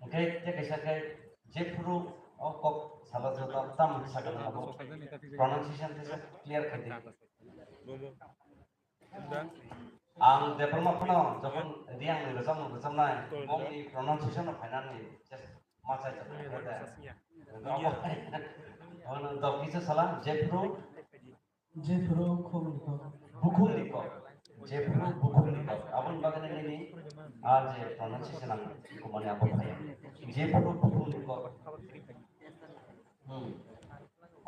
Oke, dia kisah kayak Jepru, oh kok salah satu tam kisah kan aku. Pronunciation itu clear kan dia. Ang Jepru mah pernah, jepun dia yang rezab naik, mau di pronunciation apa nanti? Masa itu ada. Orang dok itu salah Jepro buku niko. Jepro buku niko. Abang bagian ini aja pronunciation ang kumanya apa kaya. Jepro buku niko.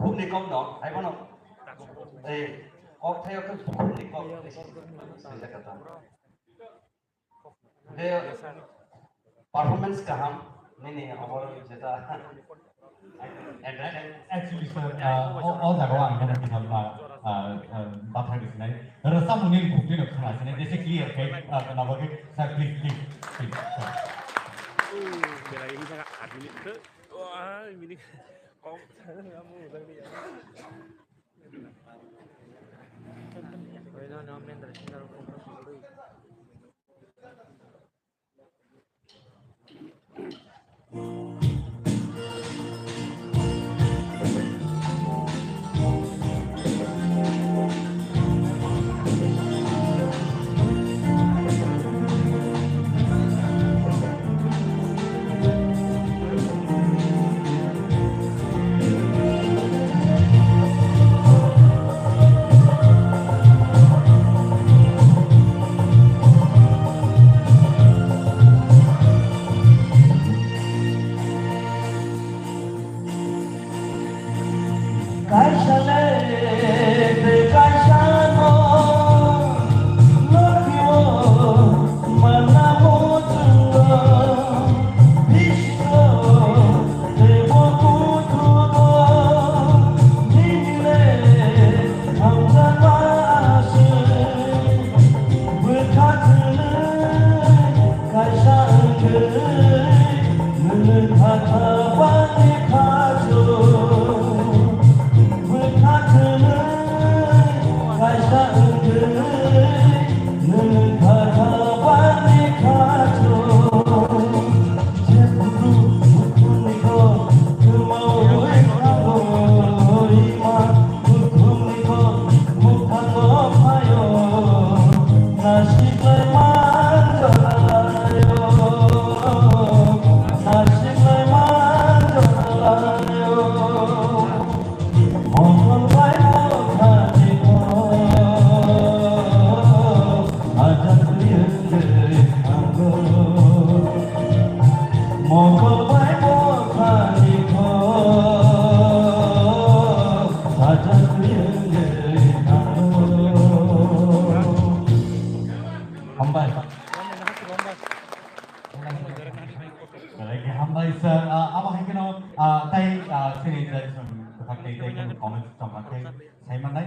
Buku niko no. Ayo no. Kok saya ke buku niko. Saya kata. Dia performance kaham. Ini awal cerita. Actually, sir, all the wrong kan kita bathar di sini. Rasa mungkin kucing nak kena sini. Jadi clear kan? Kenapa ke? Saya please. Bela ini sangat adil itu. Wah, ini kok kamu tadi ya. Mahendra Sinar Kumpulan. Lagi hamba isa apa hai keno tai sini dari sun pakai tai keno comment trong pakai saya mana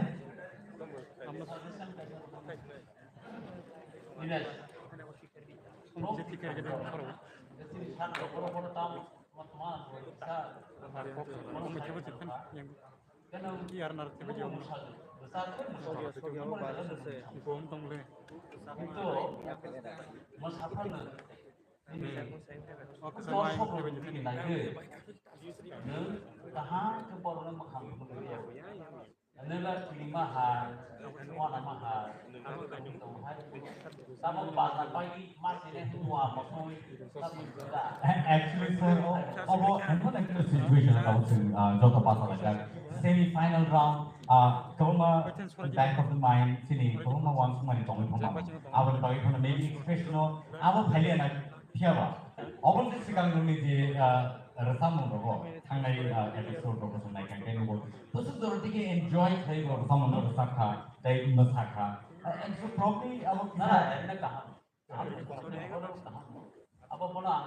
Dinas. Boro-boro tamu teman-teman bisa karena biar nanti video besar itu mas apa nih aku sama ini lagi tahan ke porong makan adalah mahal, warna mahal. Sama bahasa pagi masih tua masuk actually sir although I'm not in a situation about Jota Pasal like semi-final round Kolma back of the mind sini Kolma wants money tong poma our bagi pun maybe expression our pali na piawa obon sigang nuni je rasam mo tangai episode ko sa naik kan ko to so dorothy enjoy khai ko rasam mo sakha dai masakha and so probably our apa pula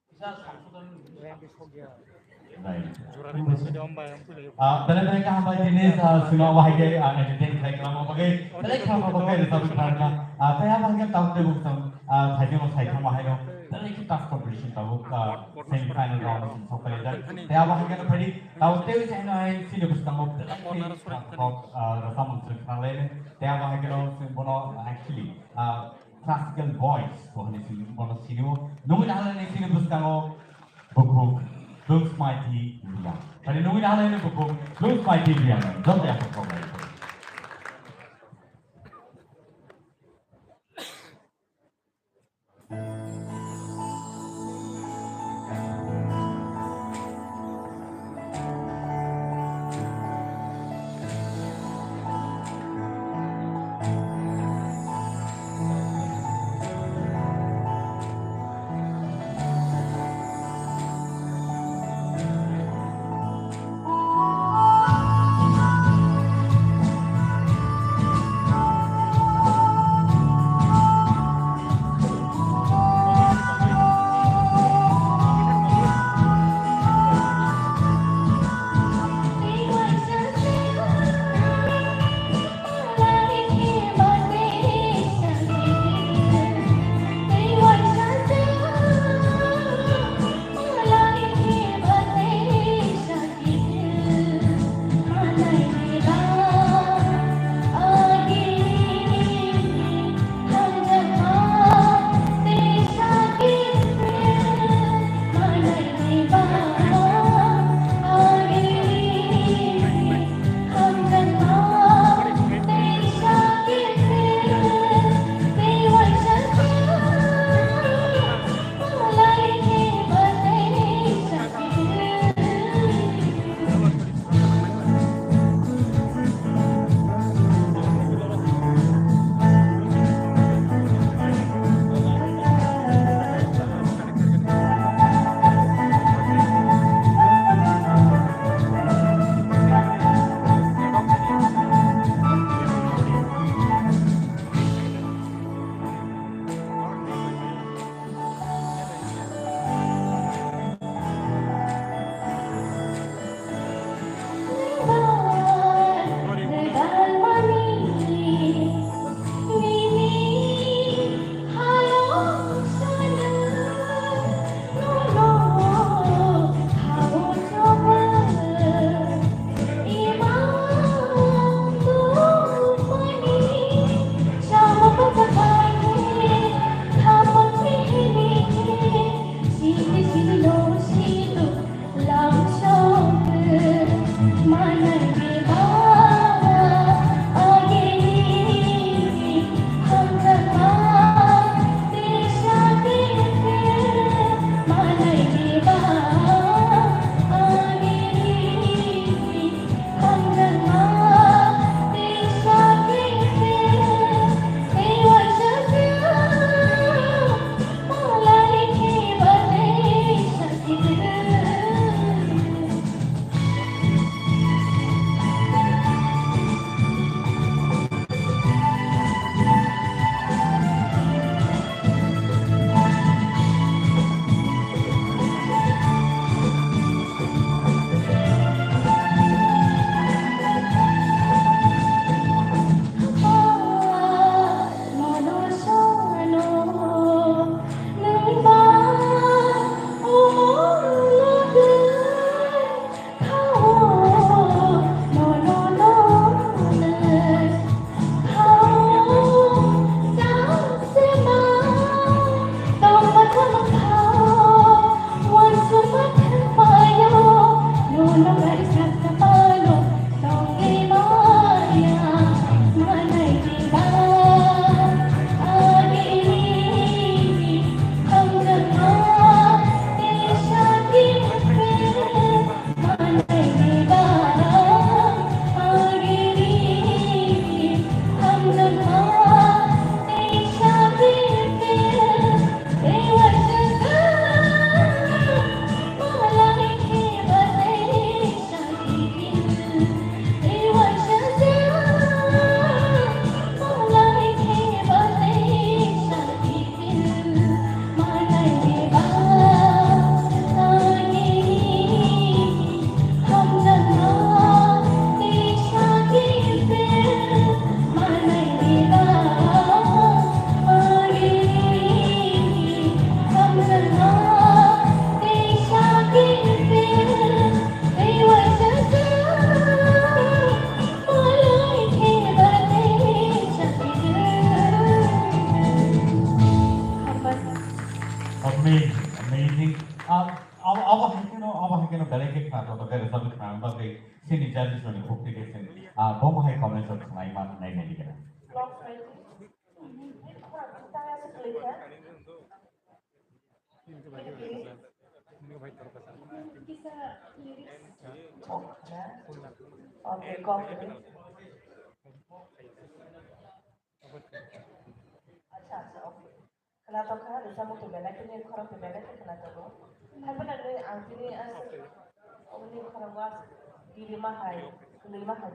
bisa samsudan benar-benar kah hamba jenis sungai wahai entertain saya kalau pakai benar kah hamba pakai result karena saya bahagian tahu tu bukan haji mau saya kamu wahai benar kita competition tahu semi final round sampai dan saya bahagian tadi tahu tu saya nak sini bukan mau resam untuk lain saya bahagian bono actually classical voice bono sini nunggu dah ni sini bukan mau buku Looks mighty, yeah. But in the winter, looks mighty, yeah. Don't have a problem. Bomahai comments of Sulaiman Naimeliga. Long Friday. Kurang kita sekelika. Bisa lirik. Oh, nah. Oke, kopi. अच्छा अच्छा okay कला तो कहाँ दूसरा मुझे बेला के लिए खराब पे बेला के कला तो लो हर बार अगर आंटी ने उन्हें खराब वास दिल्ली में हाय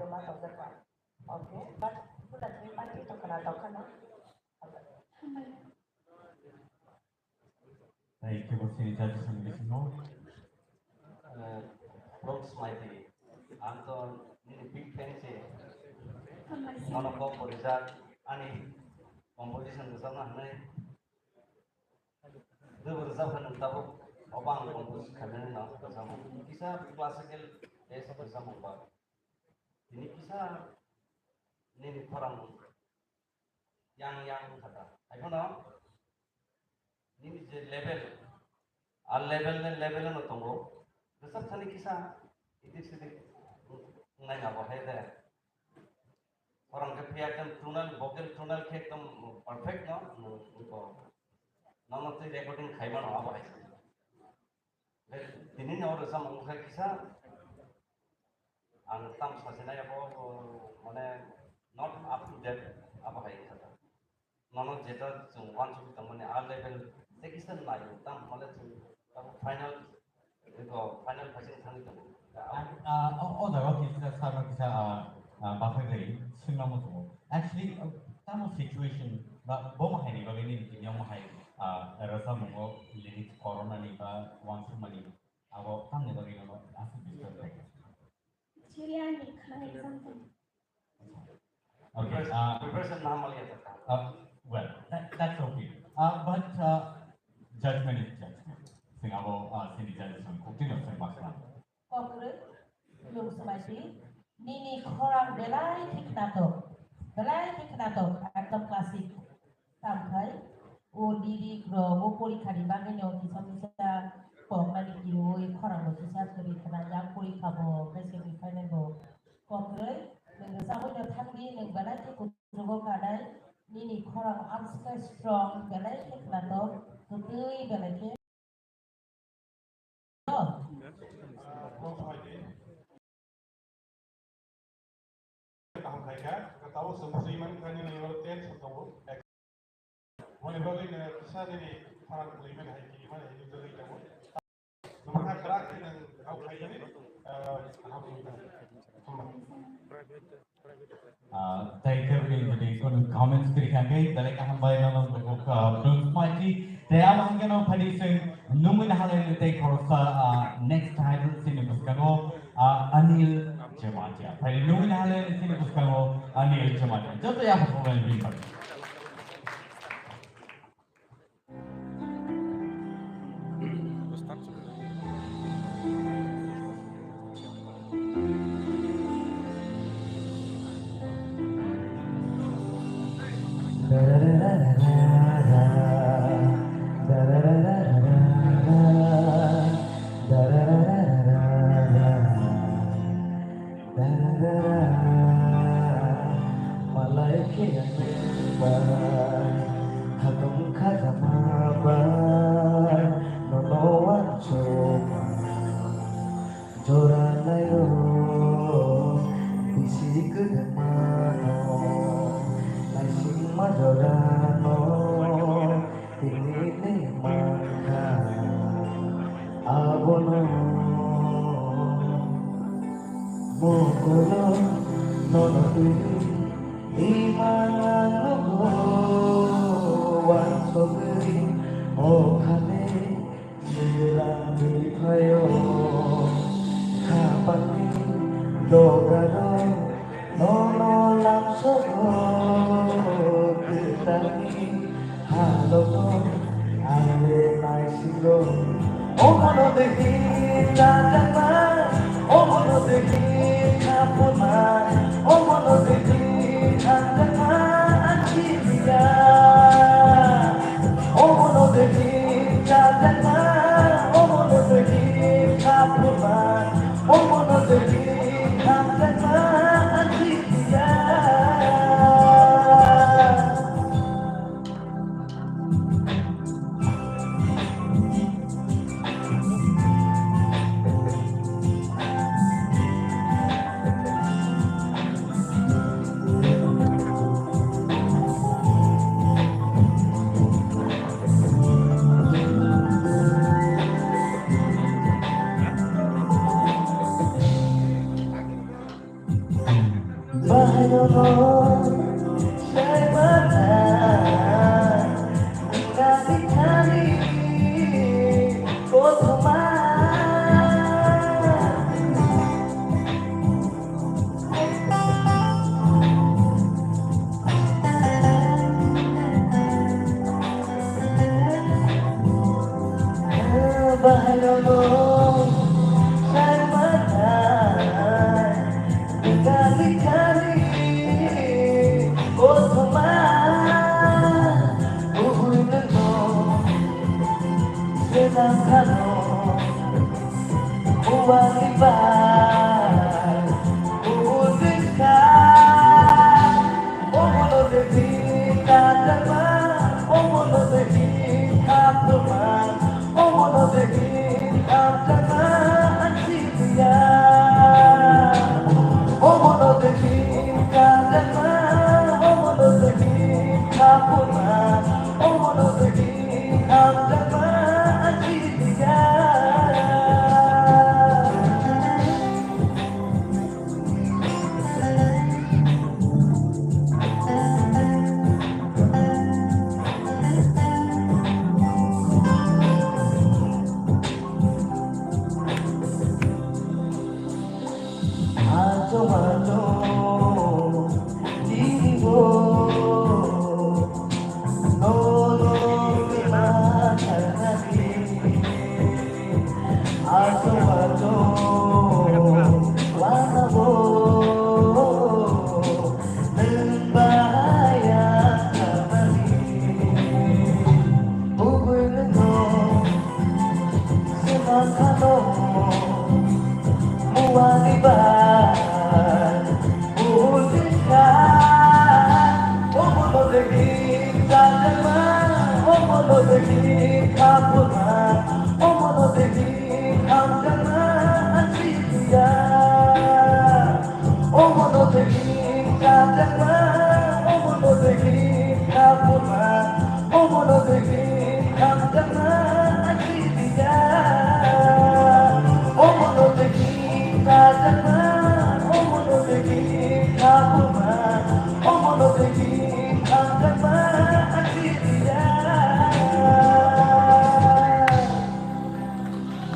दो मास अवसर पर ओके बट पुरा चीज़ पार्टी तो कला तो खाना Thank you for seeing judges and listening more. Brooks Mighty. I'm the big fan से Amazing. नॉन ऑफ परिजार आणि composition bersama hanya itu bersama dengan tahu obang kompos karena nak bersama kisah classical es bersama bang ini kisah ini orang yang kata aku nak ini je level al level na tunggu besar kali kisah itu sedikit nggak apa ada orang kepiakan tunal vocal tunal ke एकदम perfect ना उनको normal recording खाइबा ना आप है फिर दिनिन और सब मुझे किसा अंतम सचना या वो माने not up to date आप है किसा नॉर्मल जेटा जो वन टू तम माने आर लेवल से किसा ना ये तम माने तम फाइनल itu final version थांगी तम Other kisah sama kisah Bahagai Singapore tu. Actually, tamu situation, Bomahai ni bagi ni yang mahai rasa mungo lirik corona ni ba one two money. Abo tamu ni bagi nama asal bisnes lagi. Ciriani, kana example. Okay. Preparation nama lihat. Well, that's okay. But judgment is judgment. Singapore sini judges on cooking of Singapore. Okey, belum semasi. Nini korang belai kena to atau klasik sampai diri grow poli kari bangun yang bisa pemani kilo korang lo bisa kiri kena yang poli kabo presiden final bo kokre dengan sama yang tadi yang belai kutugo kadai nini korang answer strong belai kena to tutui belai ke Tahun kaya, tahu semua iman kan yang lewat tes tahu. Mana bagi ni kisah ni orang iman hai ki iman ini jadi tahu. Semua kerak yang tahu kaya ni, Thank you jadi kon comments berikan ke dari kahambay nama untuk Bruce Mighty. Saya mungkin orang padi sing numin hal ini take korsa next time sini buskano Anil Jemaja. Padi numin hal ini sini buskano Anil Jemaja. Jadi apa problem ini? Oh,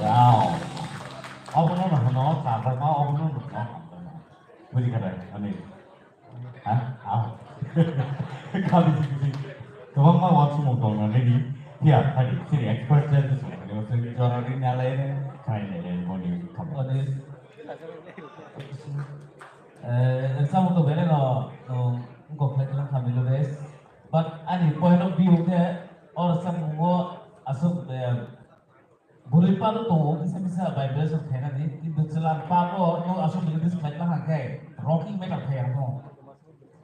Wow. Ông nó xả phải máu ông nó Mới đi cái này, anh này. Hả? Kali sih. Kamu mau waktu mau dong nanti dia tadi sini expert saya tu semua. Kalau saya juara di nyala ini, kain ini mau di kamu. Some of the very no complex families, but any point of view there or some more assume the Buripa to bisa vibration thena di ducalan pato no assume this like lah kai rocking metal thaya no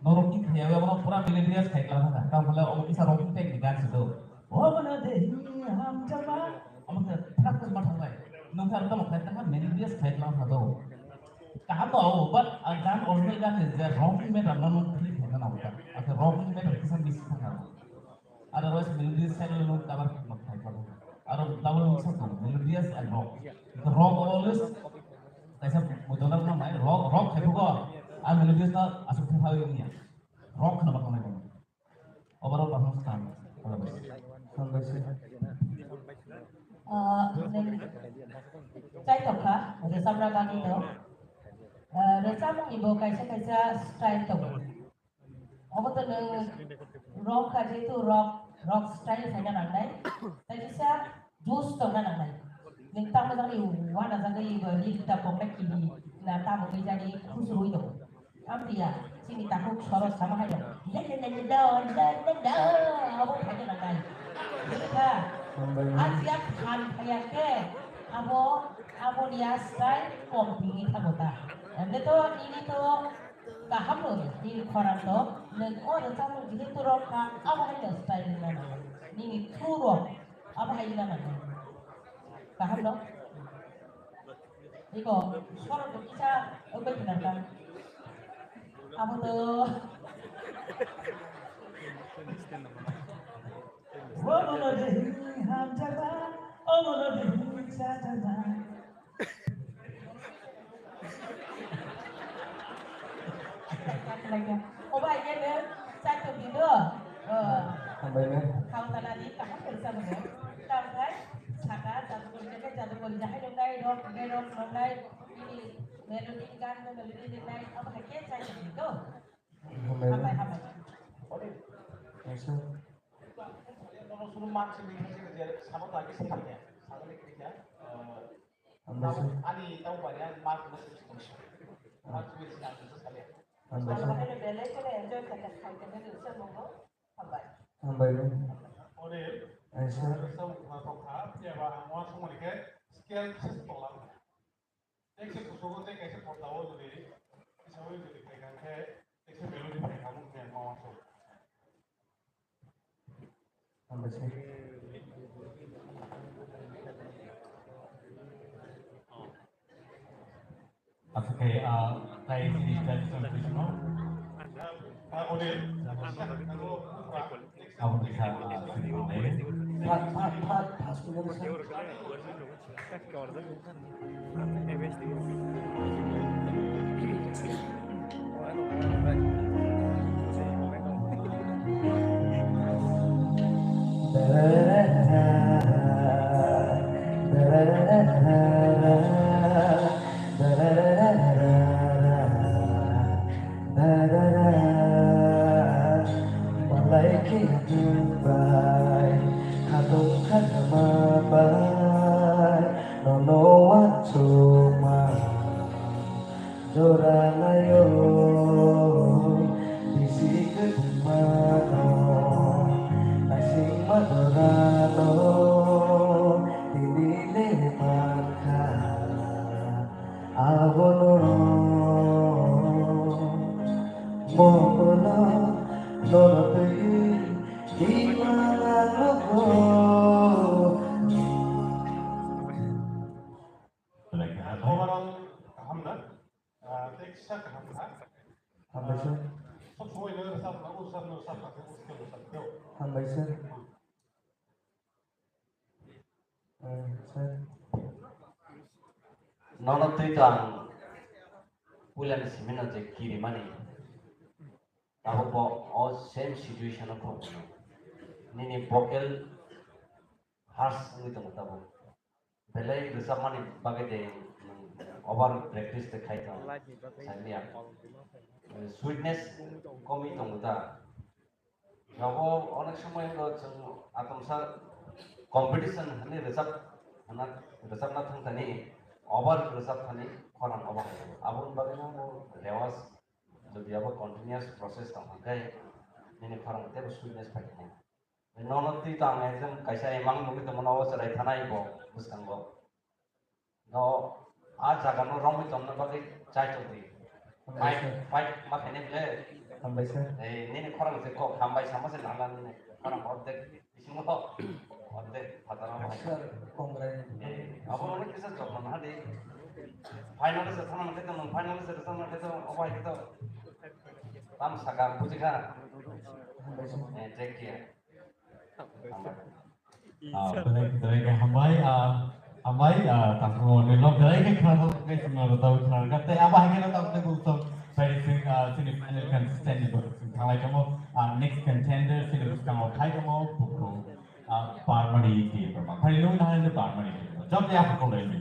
no rocking thaya we apna pura millennials khai kala tha ta bola om kisa rocking tech nikan sido o bana de ham jama am ka thak ko ma thang lai no thar ta ma khai ta millennials khai kala tha do कहा तो आओ but dan original gan is there rocking metal no click है ना होता अगर rocking metal किसान miss था otherwise melodious style लो cover मत खाई करो और double mix होता है melodious and rock the rock always ऐसा मुझे ना मैं rock है तो आ melodious ना असुख था ये नहीं है rock ना बताना है overall performance काम Cai tộc hả? Rồi xong ra ba đi nữa. Rồi sao mọi người cái sẽ style tộc. Ông có tên rock cái gì tu rock style phải là này. Tại vì sao juice tộc là này. Nhưng ta mới nói điều quá là rằng cái đi ta có cái gì là ta một cái gì không sử dụng được. Am thì à, xin ta không xóa rồi sama hay là. Lên đâu, ông phải cái này. Kita Asia kan kayak ke abo dia style komping kita bota. Ande to ini to kaham loh di koran to. Dan orang tamu jadi tu roka apa hai style ni mana? Ini tu rock apa hai mana? Kaham loh. Iko suara tu kita apa benar kan? Abo to ke. Oba ye ne sa tu di do. Hambaynya. Kau tanah di kau kerja mana? Kau kan saka jatuh kerja jahai dongai dongai ini melodi kan melodi dongai apa lagi saya tu di do. Hambai. Aisyah. Kalau suruh mancing ini dia sama lagi sekali ya. Sama lagi ya. Hambaynya. Ani tahu banyak mark mesti solusi. Mark mesti nanti sekali. Kalau mana bela itu le enjoy kerja kau kerja tu semua hambai. Hambaynya. Oleh Aisyah. semua tongkat ya bah semua semua ni ke skill khusus tolak. Ekse kusugo te kaise portavo jadi semua jadi pegang ke ekse melodi pegang mungkin mau masuk. Hambaynya. Okay, saya ini dari Sumberjino. Oleh Aku bisa mulai. Pas punya besar. overall hamna teksa hamna Hambaynya. सब सोई नगर सब लागू सब no सब का उसके no सब दो Hambaynya. Nono tu itu ang bulan semina je kiri mani. Aku po all same situation aku. Nini vocal harsh itu mata po. Belai resap mani bagai de over practice te khai ta. Sani ak. Sweetness kami itu mata. Jabo onak সময় হলো আতমসা competition hani resap na thang tani over resap thani koran oba abun bagina mo lewas jodi aba continuous process ta hakai nini farang te sweetness pakine nonoti ta ang exam kaisa emang mugi to mono sarai thanai bo buskang bo no a jaga no romi tomna bagi chai chodi fight makane ble Hambaynya. nini korang se ko hambai sama se nalan nini korang ordek isimo ordek hatara ma Kongres. apa orang kisah job mana deh final se thana ke to final se thana ke to obai ke to tam saka bujika take care Dari ke Hambai, tanggung nilai dari ke kerana ke semua tahu kerana kata apa yang kita tahu tu bukan very significant consistent itu. Kalau kamu next contender sini kamu kai kamu buku parmani di berapa. Hari ini dah ada parmani. Job dia apa kalau ini?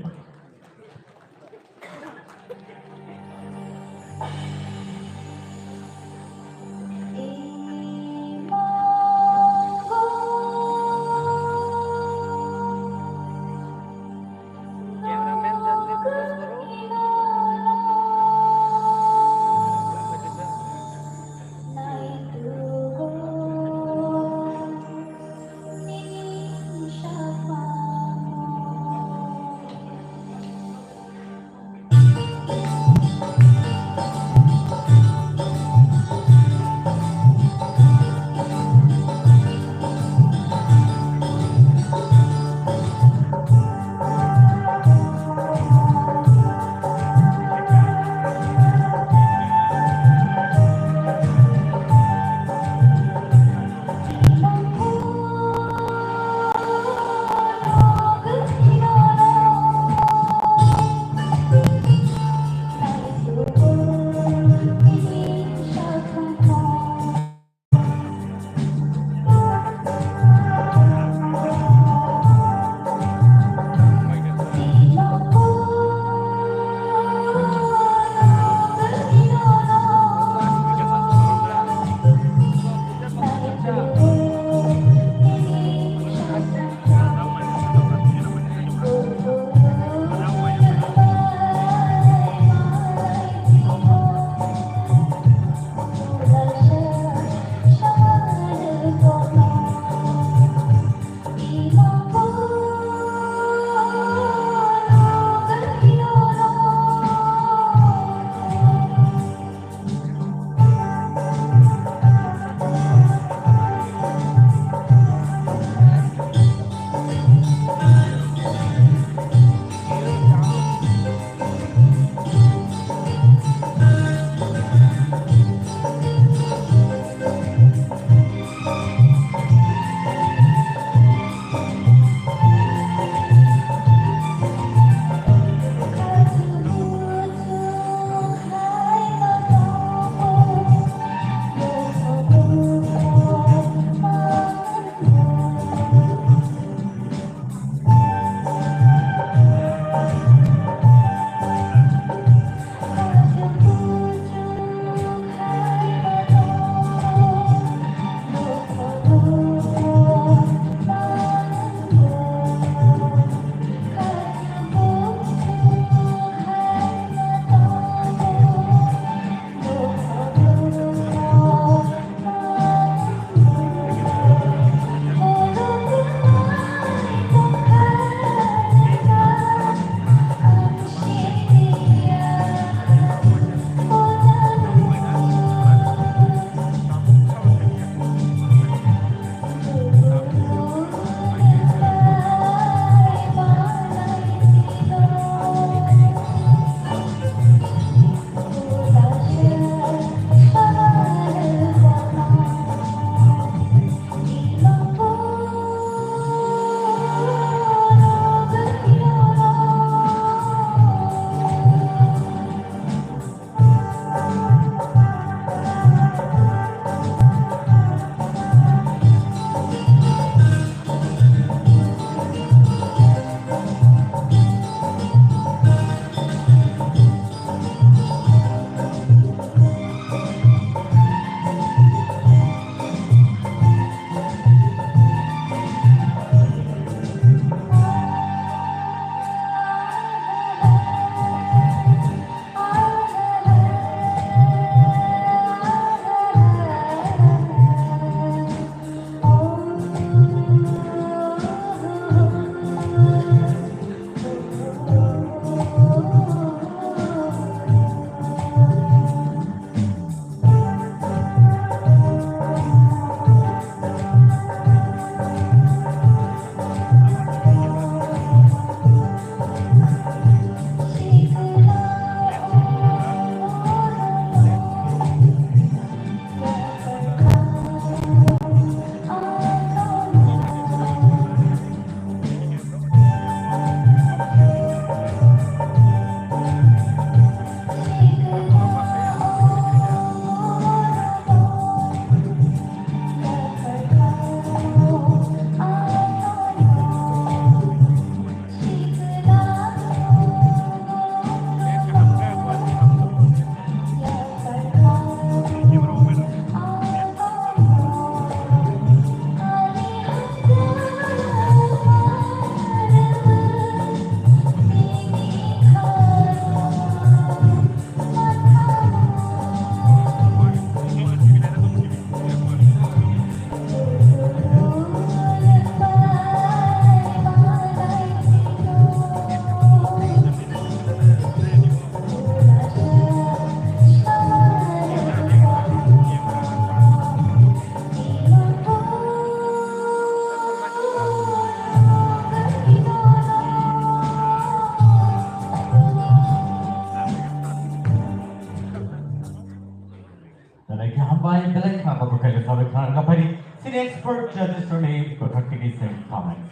senior expert judges to name protecting same comments.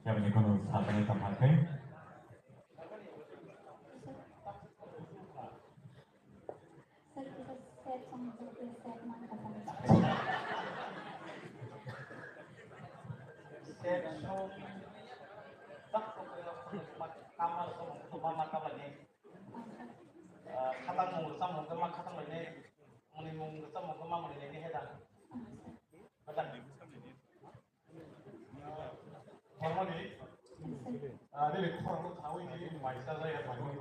क्या बने कौन उस हाथ में तब हाथ में Sir, kita set sama seperti set mana kata set song tak kamar song tu mama kamar ni kata mung sama mung kama kata mana mung sama mung kama mana ni hedan hedan harmoni ada le kurang tu tahu ini mai saya mai ni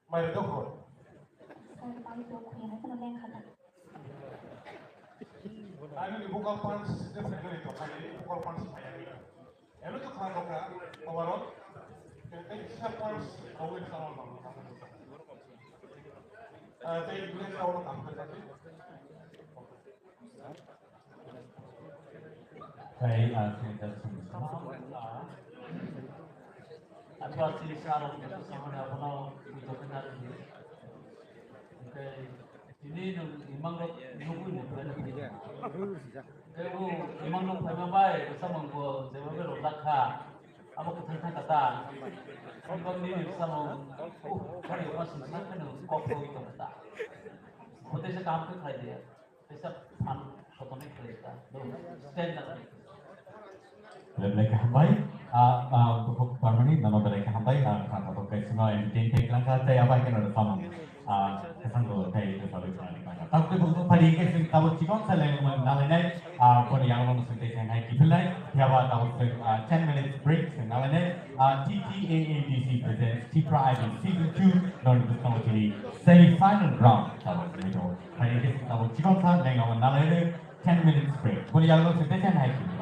mai tu kor Sir, kami tu kuih nak kena leng kata Ada di buka pans definitely itu kali buka pans saya ni. Elo tu kan loka overall. Kita bisa pans kawin sama orang. Tapi boleh tahu orang apa tadi? Saya cerita semua. Atau asli sekarang itu sama ada apa itu benar ni. Ini memang nunggu ni berada di sini. Kalau memang nunggu baik, bersama gua, saya berada di Dhaka. Apa ketentuan kata? Kalau ni bersama, kalau orang susah kan kopi itu kata. Kita se काम कर खाई दिया, ऐसा हम खत्म नहीं करेगा. Stand up. Mereka hambai, untuk permani nama mereka hambai, kan atau kayak semua entertain teknik kata apa yang ada sama. Kesan tu kayak itu selalu berani kan. Tapi untuk pagi ke sini tahu cikon selain nalenai, pun yang orang mesti jangan kipulai. Tiada tahu 10 minutes break nalenai. TTAADC presents Tipra Idol Season 2 non-discount jadi semi-final round. Tahu itu. Pagi ke sini tahu cikon selain orang nalenai 10 minutes break. Pun yang orang mesti jangan kipulai.